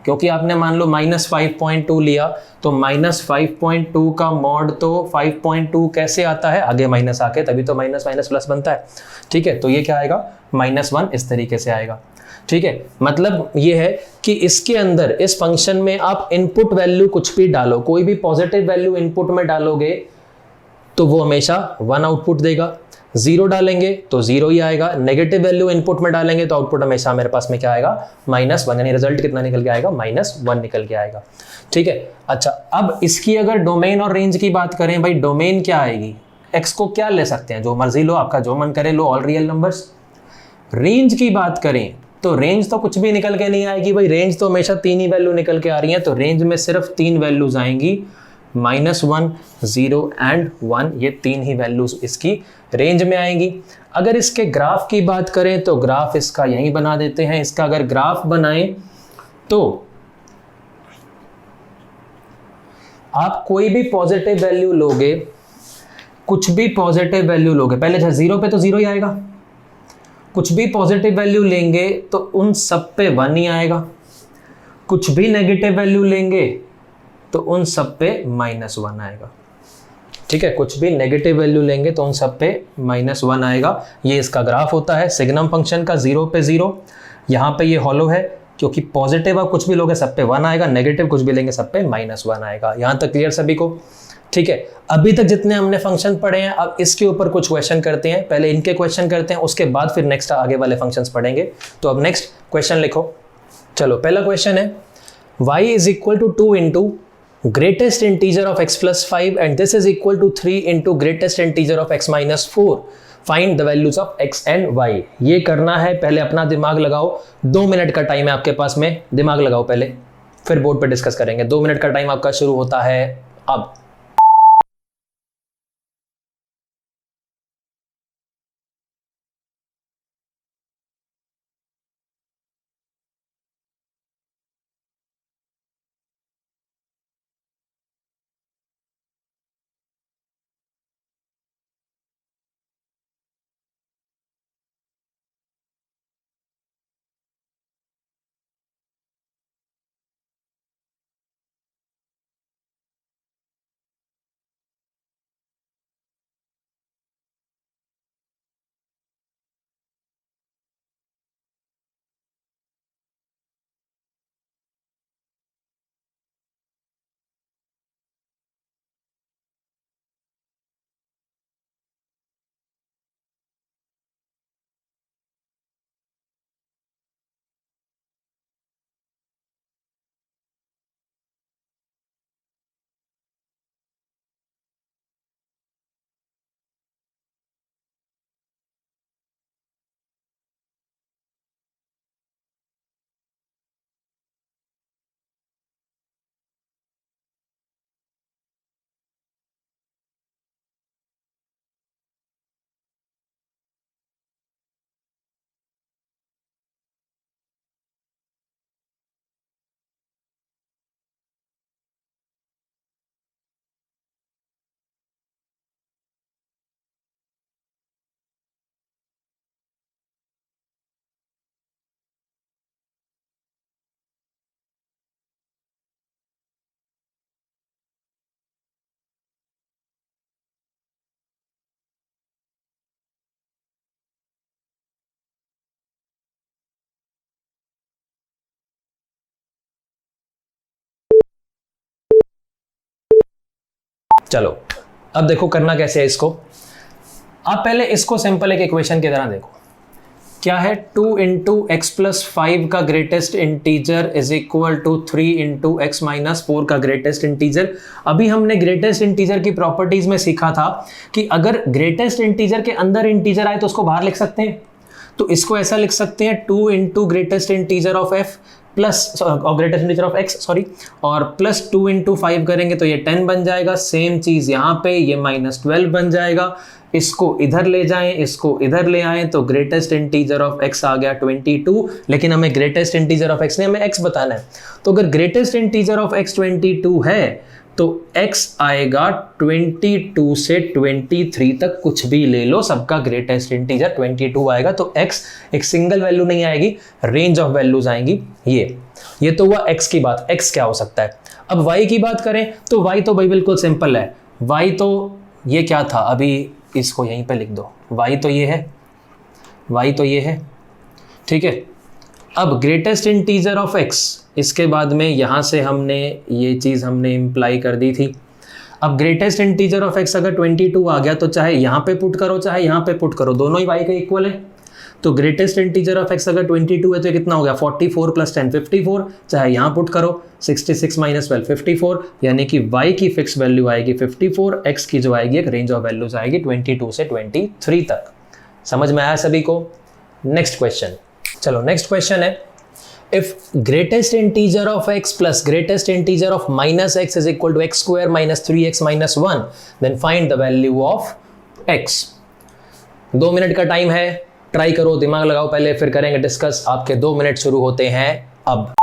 क्योंकि आपने मान लो -5.2 लिया तो -5.2 का मॉड तो 5.2 कैसे आता है, आगे माइनस आके, तभी तो माइनस माइनस प्लस बनता है। ठीक है, तो ये क्या आएगा -1 इस तरीके से आएगा। ठीक है, मतलब ये है कि इसके अंदर इस फंक्शन में आप इनपुट वैल्यू कुछ भी डालो, कोई भी पॉजिटिव वैल्यू इनपुट में डालोगे तो वो हमेशा 1 आउटपुट देगा, 0 डालेंगे तो 0 ही आएगा, नेगेटिव वैल्यू इनपुट में डालेंगे तो आउटपुट हमेशा मेरे पास में क्या आएगा -1, यानी रिजल्ट कितना निकल के आएगा -1 निकल के आएगा। ठीक है, अच्छा अब इसकी अगर डोमेन और रेंज की बात करें, भाई डोमेन क्या आएगी, x को क्या ले सकते हैं, जो मर्जी लो, आपका जो मन करे लो, ऑल रियल नंबर्स। रेंज की बात करें तो रेंज तो कुछ भी निकल के नहीं आएगी भाई, रेंज तो हमेशा 3 ही वैल्यू निकल के आ रही हैं, तो रेंज में सिर्फ 3 वैल्यूज आएंगी, -1, 0 एंड 1, ये 3 ही वैल्यूज इसकी रेंज में आएंगी। अगर इसके ग्राफ की बात करें तो ग्राफ इसका यहीं बना देते हैं। इसका अगर ग्राफ बनाएं तो आप कोई भी पॉजिटिव वैल्यू लोगे, कुछ भी पॉजिटिव वैल्यू लोगे, पहले 0 पे तो 0 ही आएगा, कुछ भी पॉजिटिव वैल्यू लेंगे तो उन सब पे 1 ही आएगा, कुछ भी नेगेटिव वैल्यू लेंगे तो उन सब पे -1 आएगा। ठीक है, कुछ भी नेगेटिव वैल्यू लेंगे तो उन सब पे -1 आएगा। ये इसका ग्राफ होता है सिग्नम फंक्शन का, 0 पे 0, यहाँ पे ये हॉलो है, क्योंकि पॉजिटिव आप कुछ भी लोगे सब पे 1 आएगा, नेगेटिव कुछ भी लेंगे सब पे -1 आएगा। यहां तक क्लियर सभी को? ठीक है, अभी तक जितने हमने फंक्शन पढ़े हैं, अब इसके ऊपर कुछ क्वेश्चन करते हैं। पहले इनके क्वेश्चन करते हैं, उसके बाद फिर नेक्स्ट आगे वाले फंक्शंस पढ़ेंगे। तो अब नेक्स्ट क्वेश्चन लिखो। चलो पहला क्वेश्चन है, y is equal to 2 into greatest integer of x plus 5 and this is equal to 3 into greatest integer of x minus 4, find the values of x and y। ये करना है, पहले अपना दिमाग लगाओ। 2 मिनट का टाइम है आपके पास में, दिमाग लगाओ पहले, फिर बोर्ड पे डिस्कस करेंगे। 2 मिनट का टाइम आपका शुरू होता है अब। चलो अब देखो करना कैसे है इसको। आप पहले इसको सिंपल एक इक्वेशन की तरह देखो। क्या है, 2 इंटू एक्स प्लस 5 का greatest integer is equal to 3 into x minus 4 का ग्रेटेस्ट इंटीजर। अभी हमने ग्रेटेस्ट इंटीजर की प्रॉपर्टीज में सीखा था कि अगर ग्रेटेस्ट इंटीजर के अंदर इंटीजर आए तो उसको बाहर लिख सकते हैं। तो इसको ऐसा लिख सकते हैं, 2 into greatest integer of F plus greatest integer of x sorry, और प्लस 2 इंटू 5 करेंगे तो ये 10 बन जाएगा। सेम चीज यहाँ पे ये -12 बन जाएगा। इसको इधर ले जाएं, इसको इधर ले आएं तो ग्रेटेस्ट इंटीजर ऑफ x आ गया 22, लेकिन हमें ग्रेटेस्ट इंटीजर ऑफ x नहीं, हमें x बताना है। तो अगर ग्रेटेस्ट इंटीजर ऑफ x 22 है तो x आएगा 22 से 23 तक, कुछ भी ले लो, सबका ग्रेटेस्ट इंटीजर 22 आएगा। तो x एक सिंगल वैल्यू नहीं आएगी, रेंज ऑफ वैल्यूज आएंगी। ये तो हुआ x की बात। x क्या हो सकता है? अब y की बात करें तो y तो भाई बिल्कुल सिंपल है। y तो ये क्या था, अभी इसको यहीं पे लिख दो। y तो ये है, y तो ये है, ठीक है। अब ग्रेटेस्ट इंटीजर ऑफ x, इसके बाद में यहां से हमने ये चीज हमने इंप्लाई कर दी थी। अब ग्रेटेस्ट इंटीजर ऑफ x अगर 22 आ गया तो चाहे यहां पे पुट करो चाहे यहां पे पुट करो, दोनों ही y के इक्वल है। तो ग्रेटेस्ट इंटीजर ऑफ x अगर 22 है तो कितना हो गया, 44 प्लस 10 54, चाहे यहां पुट करो 66 माइनस 12 54, यानी कि y की फिक्स वैल्यू आएगी 54, x की जो आएगी एक रेंज ऑफ वैल्यूज आएगी 22 से 23 तक। समझ में आया सभी को? Next question. चलो नेक्स्ट क्वेश्चन है, if greatest integer of x plus greatest integer of minus x is equal to x square minus 3x minus 1, then find the value of x। 2 minute का टाइम है, try करो, दिमाग लगाओ पहले, फिर करेंगे डिस्कस। आपके 2 मिनट शुरू होते हैं अब।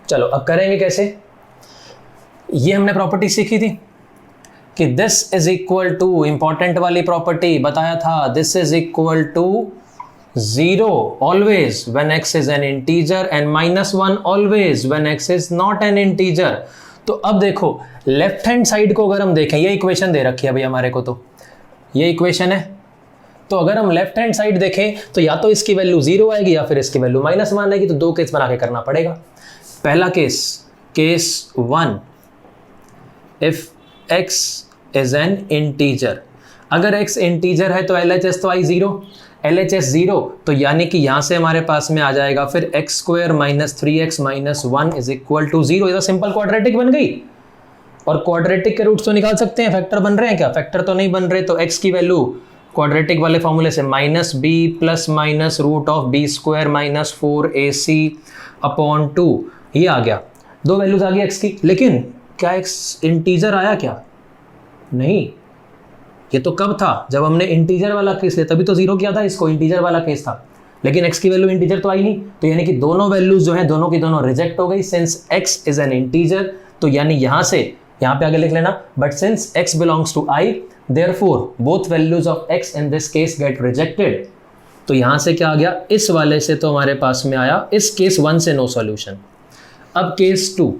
चलो अब करेंगे कैसे, ये हमने प्रॉपर्टी सीखी थी कि this is equal to, important वाली प्रॉपर्टी बताया था, this is equal to 0 always when x is an integer and -1 always when x is not an integer। तो अब देखो लेफ्ट हैंड साइड को अगर हम देखें, ये इक्वेशन दे रखी है भाई हमारे को, तो ये इक्वेशन है, तो अगर हम लेफ्ट हैंड साइड देखें तो या तो इसकी वैल्यू 0 आएगी या फिर इसकी वैल्यू -1 आएगी। तो दो केस बना के करना पड़ेगा। पहला case, case 1, if x is an integer, अगर x इंटीजर है तो LHS तो आई 0, LHS 0, तो यानी कि यहां से हमारे पास में आ जाएगा फिर x² - 3x - 1 is equal to 0। ये तो सिंपल क्वाड्रेटिक बन गई। और क्वाड्रेटिक के रूट्स तो निकाल सकते हैं, फैक्टर बन रहे हैं क्या? फैक्टर तो नहीं बन रहे। तो x की वैल्यू क्वाड्रेटिक वाले फॉर्मूले से -b + -√b² - 4ac/2, ये आ गया, दो वैल्यूज आ गई x की। लेकिन क्या x इंटीजर आया क्या? नहीं, ये तो कब था? जब हमने इंटीजर वाला केस लिया तभी तो 0 किया था इसको, इंटीजर वाला केस था। लेकिन x की वैल्यू इंटीजर तो आई नहीं, तो यानी कि दोनों वैल्यूज जो हैं दोनों की दोनों रिजेक्ट हो गई। Since x is an integer, तो यानी यहां से यहां पे आगे लिख लेना, but since x belongs to i, therefore both values of x in this case get rejected. तो यहां से क्या आ गया? इस वाले से तो हमारे पास में आया, इस केस 1 से नो सॉल्यूशन। अब केस 2,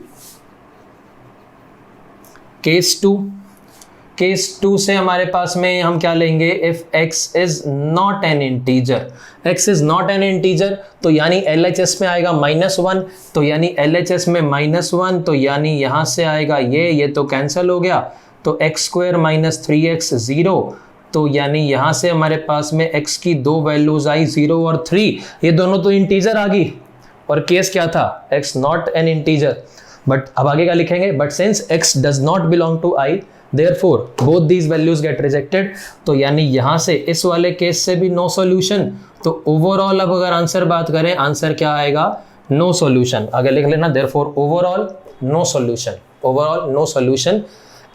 केस 2 से हमारे पास में हम क्या लेंगे? If x is not an integer, x is not an integer, तो यानी LHS में आएगा -1, तो यानी LHS में -1, तो यानी यहां से आएगा ये तो कैंसिल हो गया, तो x² - 3x 0, तो यानी यहां से हमारे पास में x की दो वैल्यूज आई 0 और 3, ये दोनों तो इंटीजर आ गई। और केस क्या था? x not an integer. But अब आगे क्या लिखेंगे? But since x does not belong to i, therefore both these values get rejected। तो यानी यहां से इस वाले केस से भी नो सॉल्यूशन। तो ओवरऑल अब अगर आंसर बात करें, आंसर क्या आएगा? No solution. आगे लिख लेना, therefore overall no solution, overall no solution.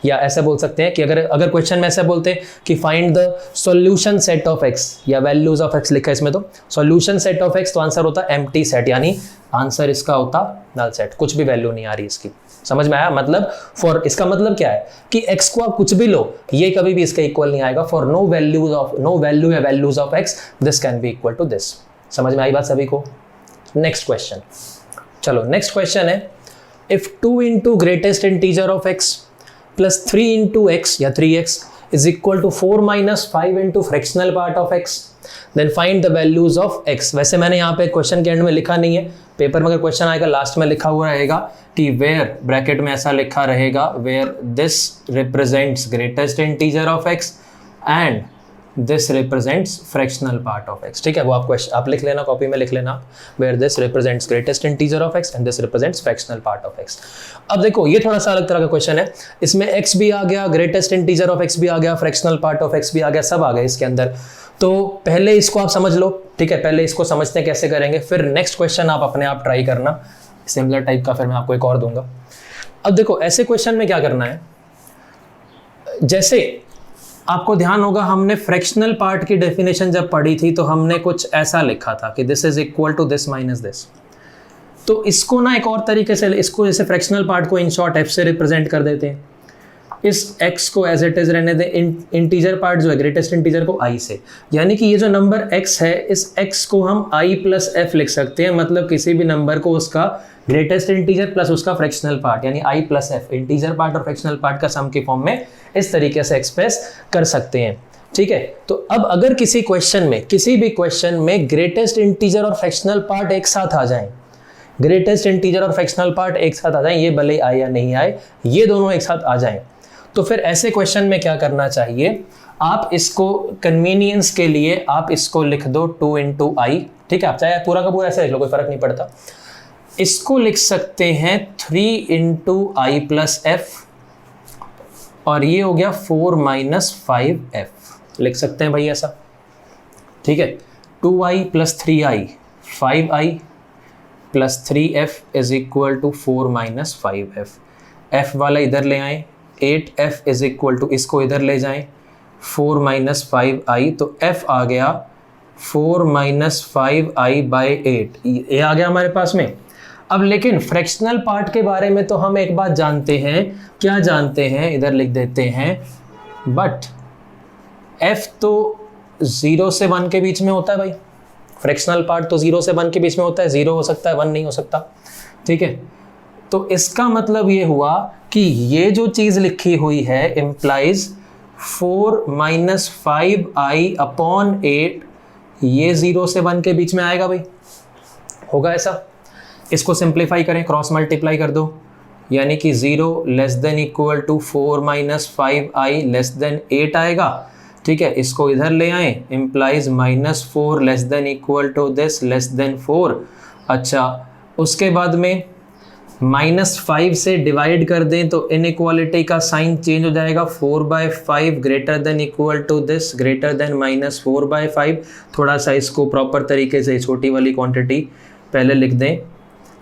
या ऐसे बोल सकते हैं कि अगर क्वेश्चन में ऐसे बोलते हैं कि find the solution set of x या वैल्यूज ऑफ x लिखा है इसमें, तो सॉल्यूशन सेट ऑफ x, तो आंसर होता एम्प्टी सेट, यानी आंसर इसका होता नल सेट, कुछ भी वैल्यू नहीं आ रही इसकी। समझ में आया? मतलब फॉर, इसका मतलब क्या है कि x को आप कुछ भी लो, ये कभी भी इसका इक्वल नहीं आएगा। फॉर नो वैल्यू या values of x, this can be equal to this. समझ में आई बात सभी को? नेक्स्ट क्वेश्चन, चलो नेक्स्ट क्वेश्चन है, if 2 into greatest integer of x plus 3 into x या 3x is equal to 4 minus 5 into fractional part of x, then find the values of x। वैसे मैंने यहाँ पे क्वेश्चन के एंड में लिखा नहीं है, पेपर में अगर क्वेश्चन आएगा लास्ट में लिखा हुआ रहेगा कि वेयर, ब्रैकेट में ऐसा लिखा रहेगा, where this represents greatest integer of x and this represents fractional part of x। ठीक है, वो आप लिख लेना, कॉपी में लिख लेना, where this represents greatest integer of x and this represents fractional part of x। अब देखो ये थोड़ा सा अलग तरह का क्वेश्चन है, इसमें x भी आ गया, ग्रेटेस्ट इंटीजर ऑफ x भी आ गया, फ्रैक्शनल पार्ट ऑफ x भी आ गया, सब आ गया इसके अंदर। तो पहले इसको आप समझ लो, ठीक है, पहले इसको समझते हैं कैसे करेंगे, फिर नेक्स्ट क्वेश्चन आप अपने आप ट्राई करना सिमिलर टाइप का, फिर मैं आपको एक और दूंगा। अब देखो ऐसे क्वेश्चन में क्या करना है, जैसे आपको ध्यान होगा हमने फ्रैक्शनल पार्ट की डेफिनेशन जब पढ़ी थी तो हमने कुछ ऐसा लिखा था कि this is equal to this minus this. तो इसको ना एक और तरीके से, इसको जैसे फ्रैक्शनल पार्ट को इन शॉर्ट f से रिप्रेजेंट कर देते हैं, इस x को एज इट इज रहने दें, इंटीजर पार्ट जो है ग्रेटेस्ट इंटीजर को i से, यानी कि ये जो नंबर x है इस x को हम i प्लस f लिख सकते हैं, मतलब किसी भी नंबर को उसका ग्रेटेस्ट इंटीजर प्लस उसका फ्रैक्शनल पार्ट यानी i plus f, integer part और फ्रैक्शनल पार्ट का सम के फॉर्म में इस तरीके से एक्सप्रेस कर सकते हैं। ठीक है, तो अब अगर किसी क्वेश्चन में, किसी भी क्वेश्चन में ग्रेटेस्ट इंटीजर और फ्रैक्शनल पार्ट एक साथ आ जाएं, ग्रेटेस्ट इंटीजर और फ्रैक्शनल पार्ट एक साथ आ जाएं, ये भले आए या नहीं आए, ये दोनों एक साथ आ जाएं, तो फिर ऐसे क्वेश्चन में क्या करना चाहिए, आप इसको कन्वीनियंस के लिए आप इसको लिख दो 2 इंटू आई। ठीक है, आप चाहे पूरा का पूरा ऐसे लिख लो, कोई फर्क नहीं पड़ता। इसको लिख सकते हैं 3 इंटू आई प्लस एफ, और ये हो गया 4 माइनस 5f, लिख सकते हैं भाई ऐसा। ठीक है, 2i plus 3i 5i plus 3f is equal to 4 minus 5f। f वाला इधर ले आए, 8f इज इक्वल टू, इसको इधर ले जाएं, 4 माइनस 5i, तो f आ गया 4 माइनस 5i बाई 8, ये आ गया हमारे पास में। अब लेकिन फ्रैक्शनल पार्ट के बारे में तो हम एक बात जानते हैं, क्या जानते हैं, इधर लिख देते हैं, बट f तो 0 से 1 के बीच में होता है भाई। फ्रैक्शनल पार्ट तो 0 से 1 के बीच में होता है, 0 हो सकता है, 1 नहीं हो सकता, ठीक है। तो इसका मतलब ये हुआ कि ये जो चीज़ लिखी हुई है इम्प्लाइज 4 - 5i अपॉन 8, ये 0 से 1 के बीच में आएगा भाई, होगा ऐसा। इसको सिंप्लीफाई करें, क्रॉस मल्टीप्लाई कर दो, यानी कि 0 less than equal to 4 - 5i less than 8 आएगा, ठीक है। इसको इधर ले आए, implies -4 less than equal to this less than 4। अच्छा, उसके बाद में -5 से डिवाइड कर दें तो इनइक्वालिटी का साइन चेंज हो जाएगा, 4/5 greater than equal to this greater than -4/5। थोड़ा सा इसको प्रॉपर तरीके से छोटी वाली क्वांटिटी पहले लिख दें,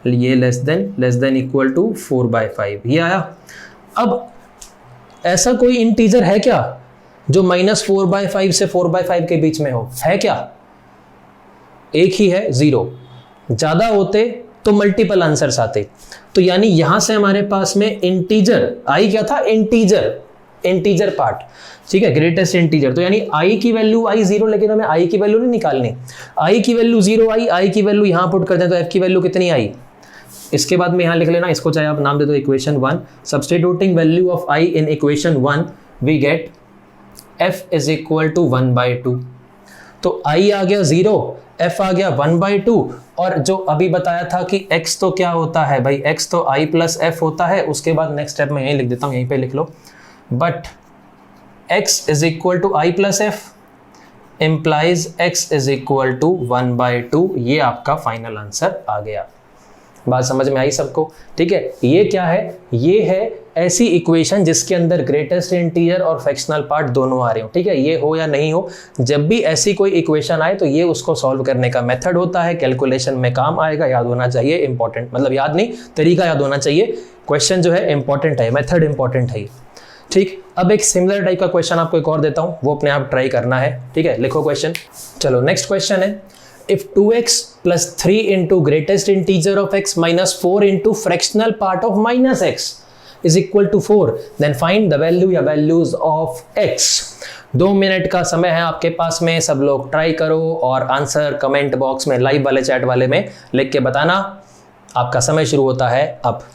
ये लेस देन इक्वल टू 4/5, ये आया। अब ऐसा कोई इंटीजर है क्या जो -4/5 से 4/5 के बीच में हो, है क्या? एक ही है, 0। ज़्यादा होते तो मल्टीपल आंसर्स आते। तो यानी यहां से हमारे पास में इंटीजर आई क्या था, इंटीजर पार्ट, ठीक है, ग्रेटेस्ट इंटीजर। तो यानी आई की वैल्यू आई 0, लेकिन हमें आई की वैल्यू नहीं निकालनी, आई की वैल्यू 0 आई की वैल्यू यहां पुट कर दें तो एफ की वैल्यू कितनी आई, इसके बाद में यहां लिख लेना, इसको चाहे आप नाम दे दो equation 1। Substituting value of I in equation 1 we get f is equal to 1/2। तो i आ गया 0, f आ गया 1/2, और जो अभी बताया था कि x तो क्या होता है भाई, x तो i प्लस f होता है। उसके बाद नेक्स्ट स्टेप में यहीं लिख देता हूँ, यहीं पे लिख लो, but x is equal to i plus f implies x is equal to 1/2। ये आपका फाइनल आंसर आ गया। बात समझ में आई सबको? ठीक है, ये क्या है, ये है ऐसी इक्वेशन जिसके अंदर ग्रेटेस्ट इंटीजर और फ्रैक्शनल पार्ट दोनों आ रहे हो, ठीक है। ये हो या नहीं हो, जब भी ऐसी कोई इक्वेशन आए तो ये उसको सॉल्व करने का मेथड होता है, कैलकुलेशन में काम आएगा, याद होना चाहिए, इंपॉर्टेंट, मतलब याद नहीं, तरीका याद होना चाहिए। क्वेश्चन जो है इंपॉर्टेंट है, मेथड इंपॉर्टेंट है, ठीक। अब एक सिमिलर टाइप का क्वेश्चन आपको एक और देता हूं, वो अपने आप ट्राई करना है, ठीक है। लिखो क्वेश्चन। चलो नेक्स्ट क्वेश्चन है, if 2x plus 3 into greatest integer of x minus 4 into fractional part of minus x is equal to 4, then find the value या values of x। 2 मिनट का समय है आपके पास में, सब लोग ट्राई करो और आंसर कमेंट बॉक्स में, लाइव वाले चैट वाले में लिख के बताना। आपका समय शुरू होता है अब।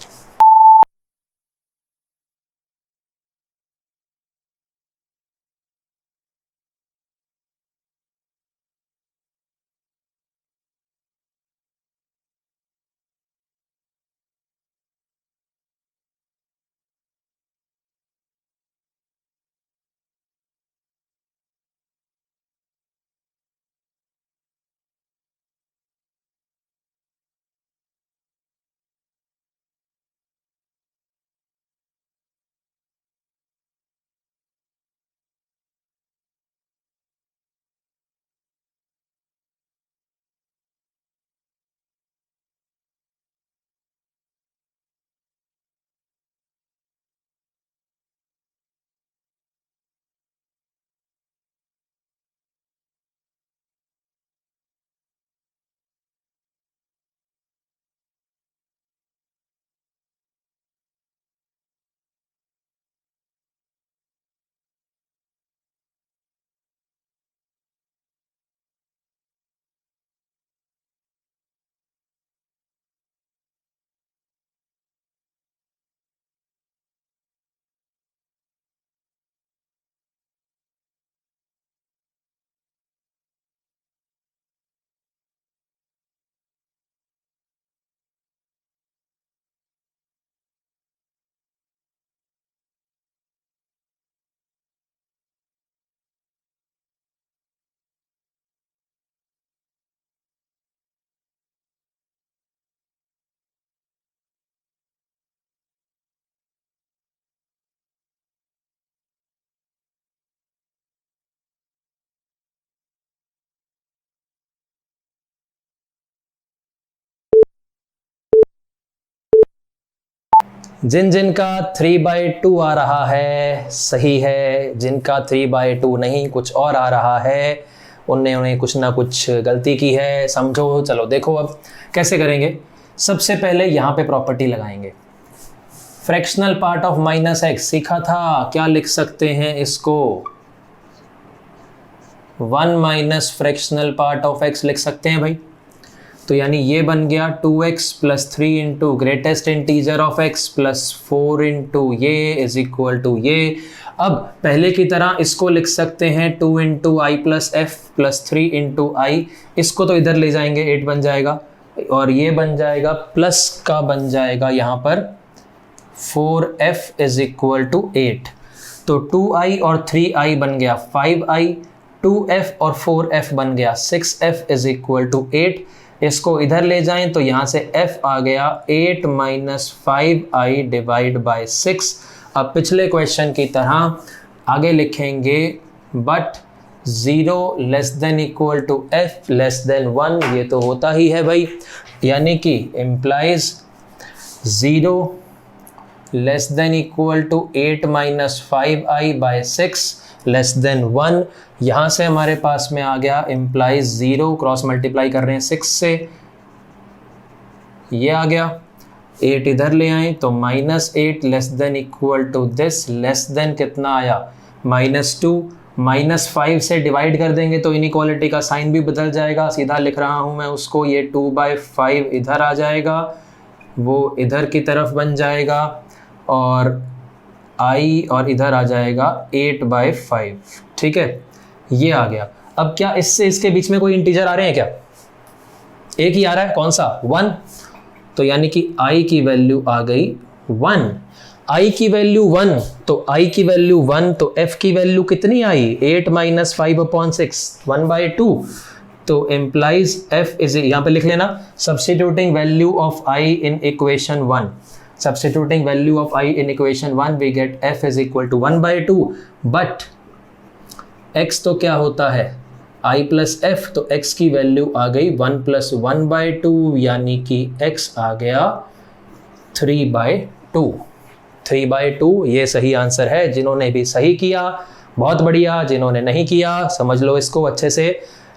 जिन जिनका 3/2 आ रहा है सही है, जिनका 3/2 नहीं कुछ और आ रहा है उन्हें कुछ ना कुछ गलती की है, समझो। चलो देखो अब कैसे करेंगे। सबसे पहले यहां पे प्रॉपर्टी लगाएंगे। Fractional part of minus x सीखा था, क्या लिख सकते हैं इसको, 1 minus fractional part of x लिख सकते हैं भाई। तो यानी ये बन गया 2x plus 3 into greatest integer of x plus 4 into ये इज इक्वल टू ये। अब पहले की तरह इसको लिख सकते हैं 2 इंटू आई प्लस एफ प्लस 3 इंटू आई, इसको तो इधर ले जाएंगे 8 बन जाएगा, और ये बन जाएगा प्लस का बन जाएगा यहाँ पर 4f इज इक्वल टू 8। तो 2i और 3i बन गया 5i, 2f और 4f बन गया 6f इज इक्वल टू 8। इसको इधर ले जाएं तो यहाँ से f आ गया 8 माइनस 5i डिवाइड बाई 6। अब पिछले क्वेश्चन की तरह आगे लिखेंगे but 0 less than equal to f less than 1, ये तो होता ही है भाई, यानी कि implies 0 less than equal to 8 minus 5i by 6 less than 1। यहाँ से हमारे पास में आ गया इम्प्लाइज 0, क्रॉस मल्टीप्लाई कर रहे हैं 6 से, ये आ गया, 8 इधर ले आए तो minus 8 less than equal to this, less than कितना आया -2, -5 से डिवाइड कर देंगे तो इनइक्वालिटी का साइन भी बदल जाएगा, सीधा लिख रहा हूँ मैं उसको, ये 2/5 इधर आ जाएगा, वो इधर की तरफ बन जाएगा, और i और इधर आ जाएगा 8/5। ठीक है, ये आ गया। अब क्या इससे इसके बीच में कोई इंटीजर आ रहे हैं क्या, एक ही आ रहा है, कौन सा 1, तो यानी कि i की वैल्यू आ गई 1, i की वैल्यू 1, तो i की वैल्यू 1, तो f की वैल्यू कितनी आई 8 माइनस 5/6 1/2, तो इम्प्लाइज f इज, यहाँ पे लिख लेना substituting value of i in equation 1, substituting value of I in equation 1 we get f is equal to 1/2, but x तो क्या होता है I प्लस एफ, तो x की वैल्यू आ गई 1 प्लस 1/2, यानी कि x आ गया 3/2। 3/2 ये सही आंसर है। जिन्होंने भी सही किया बहुत बढ़िया, जिन्होंने नहीं किया समझ लो इसको अच्छे से।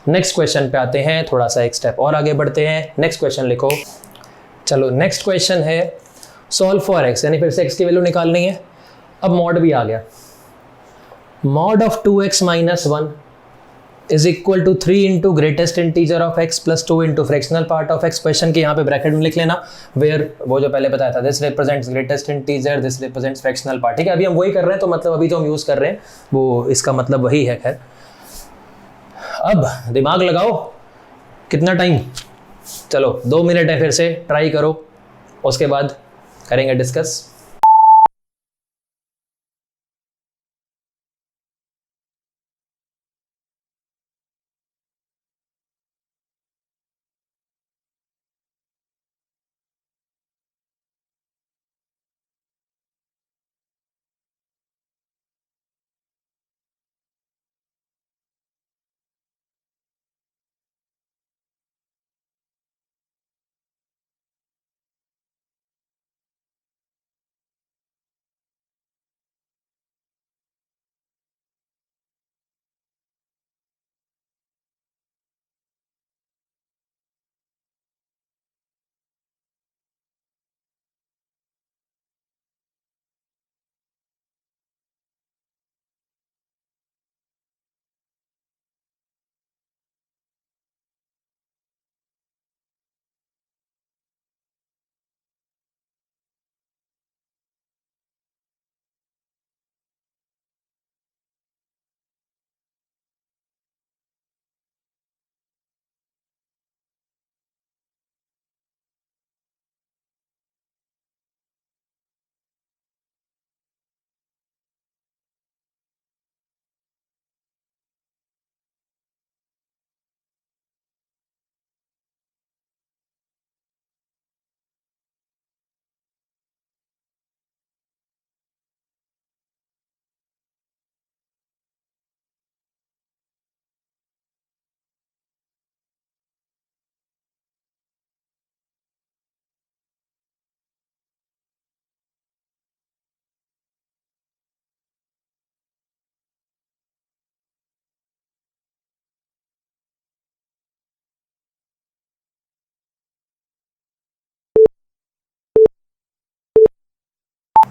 नेक्स्ट क्वेश्चन पे आते हैं, थोड़ा सा एक स्टेप और आगे बढ़ते हैं। नेक्स्ट क्वेश्चन लिखो। चलो नेक्स्ट क्वेश्चन है सॉल्व फॉर एक्स, यानी फिर से एक्स की वैल्यू निकालनी है। अब मॉड भी आ गया, mod of 2x minus 1 is equal to 3 into greatest integer of x plus 2 into fractional part of x। Question के यहाँ पे ब्रैकेट में लिख लेना वेयर, वो जो पहले बताया था, this represents greatest integer, this represents fractional part. ठीक है, अभी हम वही कर रहे हैं, तो मतलब अभी जो हम यूज कर रहे हैं वो इसका मतलब वही है। खैर अब दिमाग लगाओ, कितना टाइम, चलो 2 मिनट है, फिर से ट्राई करो, उसके बाद करेंगे डिस्कस।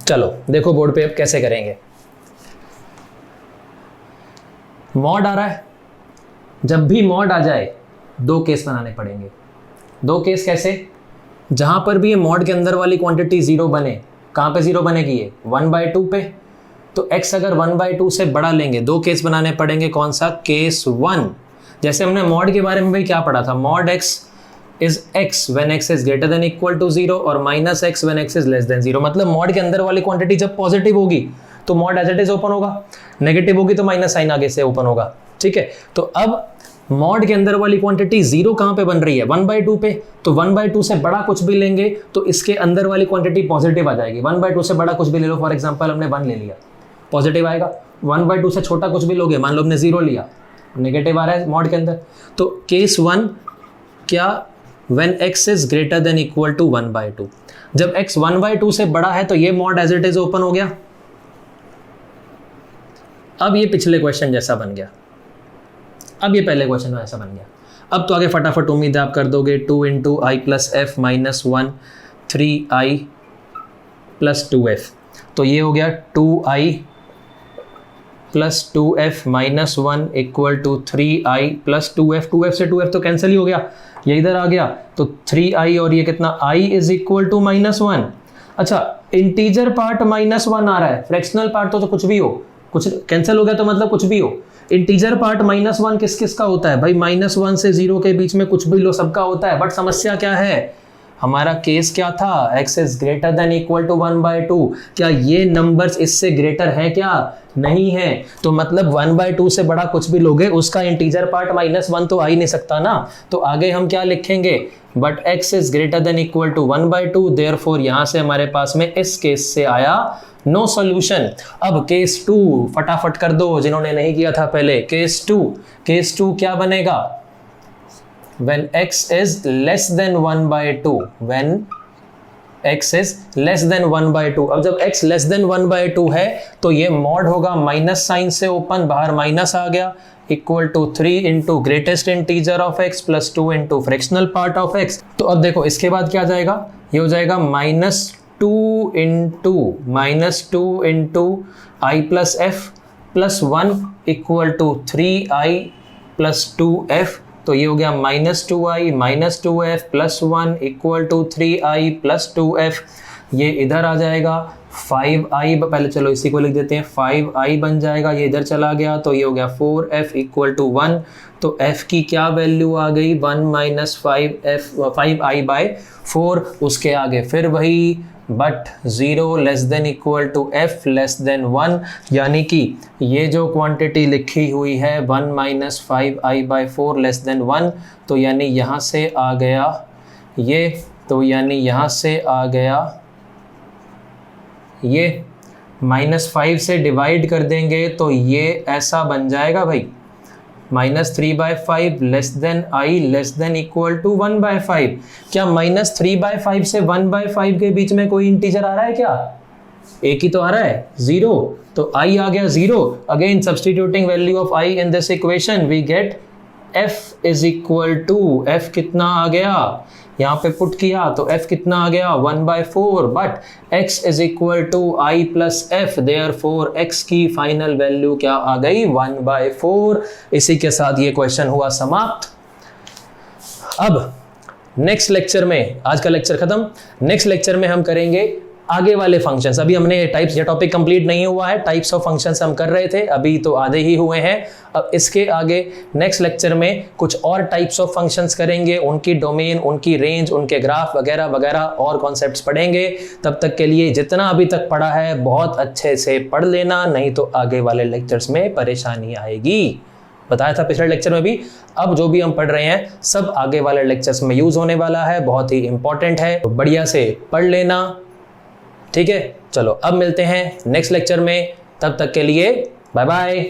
चलो देखो बोर्ड पे अब कैसे करेंगे। मॉड आ रहा है, जब भी मॉड आ जाए दो केस बनाने पड़ेंगे। दो केस कैसे? जहां पर भी ये मॉड के अंदर वाली क्वांटिटी जीरो बने, कहां पे जीरो बनेगी? ये 1/2 पे। तो x अगर 1/2 से बड़ा लेंगे, दो केस बनाने पड़ेंगे। कौन सा? केस 1। जैसे हमने मॉड के बारे में भी क्या पढ़ा था, mod x is x when x is greater than equal to 0 और minus x when x is less than 0। मतलब मॉड के अंदर वाली क्वांटिटी जब पॉजिटिव होगी तो mod as it is open होगा, नेगेटिव होगी तो माइनस साइन आगे से ओपन होगा। ठीक है, तो अब मॉड के अंदर वाली क्वांटिटी जीरो कहां पे बन रही है? 1/2 पे। तो 1/2 से बड़ा कुछ भी लेंगे तो इसके अंदर वाली क्वांटिटी पॉजिटिव आ जाएगी। 1/2 से बड़ा कुछ भी ले लो, फॉर एग्जांपल हमने 1 ले लिया, पॉजिटिव आएगा। 1/2 से छोटा कुछ भी लोगे, मान लो हमने 0 लिया, नेगेटिव आ रहा है मॉड के अंदर। तो केस 1 क्या? When x is greater than equal to 1/2। जब x 1/2 से बड़ा है तो ये mod as it is open हो गया। अब ये पिछले क्वेश्चन जैसा बन गया, अब ये पहले क्वेश्चन में ऐसा बन गया। अब तो आगे फटाफट उम्मीद है आप कर दोगे। 2 × i + f - 1 3i + 2f। तो ये हो गया 2i + 2f - 1 = 3i + 2f। 2f से 2f तो कैंसिल ही हो गया, ये इधर आ गया। तो 3i और ये कितना? i = -1। अच्छा, इंटीजर पार्ट -1 आ रहा है, फ्रैक्शनल पार्ट तो कुछ भी हो, कुछ कैंसिल हो गया तो मतलब कुछ भी हो। इंटीजर पार्ट -1 किस किस का होता है भाई? -1 से 0 के बीच में कुछ भी लो, सबका होता है। बट समस्या क्या है? हमारा केस क्या था? x is greater than equal to 1/2। क्या ये नंबर्स इससे ग्रेटर है? क्या नहीं है। तो मतलब 1/2 से बड़ा कुछ भी लोगे उसका इंटीजर पार्ट -1 तो आ ही नहीं सकता ना। तो आगे हम क्या लिखेंगे? But x is greater than equal to 1/2, therefore यहां से हमारे पास में इस केस से आया नो सॉल्यूशन। अब केस 2 फटाफट कर दो जिन्होंने नहीं किया था पहले। केस 2 क्या बनेगा? when x is less than 1/2, when x is less than 1/2। अब जब x less than 1/2 है तो ये मॉड होगा माइनस साइन से ओपन, बाहर माइनस आ गया, equal to 3 × greatest integer of x + 2 × fractional part of x। तो अब देखो इसके बाद क्या जाएगा? ये हो जाएगा -2 × i + f + 1 = 3i + 2f। तो ये हो गया -2i - 2f + 1 = 3i + 2f। ये इधर आ जाएगा 5i, पहले चलो इसी को लिख देते हैं, 5i बन जाएगा, ये इधर चला गया तो ये हो गया 4f = 1। तो f की क्या वैल्यू आ गई? 1 - 5i/4। उसके आगे फिर वही but 0 less than equal to f less than 1, यानी कि ये जो क्वांटिटी लिखी हुई है 1 - 5i/4 लेस देन 1, तो यानी यहाँ से आ गया ये, तो यानी यहाँ से आ गया ये, -5 से डिवाइड कर देंगे तो ये ऐसा बन जाएगा भाई, -3/5 less than i less than equal to 1/5। क्या -3/5 से 1/5 के बीच में कोई इंटीजर आ रहा है? क्या एक ही तो आ रहा है, 0। तो i आ गया 0। Again substituting value of i in this equation we get f = f कितना आ गया? यहाँ पे पुट किया तो f कितना आ गया? 1/4। But x = i + f, therefore x की फाइनल वैल्यू क्या आ गई? 1/4। इसी के साथ ये क्वेश्चन हुआ समाप्त। अब नेक्स्ट लेक्चर में, आज का लेक्चर खत्म, नेक्स्ट लेक्चर में हम करेंगे आगे वाले फंक्शंस। अभी हमने टाइप्स, ये टॉपिक कंप्लीट नहीं हुआ है, टाइप्स ऑफ फंक्शंस हम कर रहे थे, अभी तो आधे ही हुए हैं। अब इसके आगे नेक्स्ट लेक्चर में कुछ और टाइप्स ऑफ फंक्शंस करेंगे, उनकी डोमेन, उनकी रेंज, उनके ग्राफ वगैरह वगैरह और कॉन्सेप्ट्स पढ़ेंगे। तब तक के लिए जितना अभी तक पढ़ा है बहुत अच्छे से पढ़ लेना, नहीं तो आगे वाले लेक्चर्स में परेशानी आएगी। बताया था पिछले लेक्चर में भी, अब जो भी हम पढ़ रहे हैं सब आगे वाले लेक्चर्स में यूज होने वाला है, बहुत ही इंपॉर्टेंट है, तो बढ़िया से पढ़ लेना। ठीक है, चलो अब मिलते हैं नेक्स्ट लेक्चर में, तब तक के लिए बाय बाय।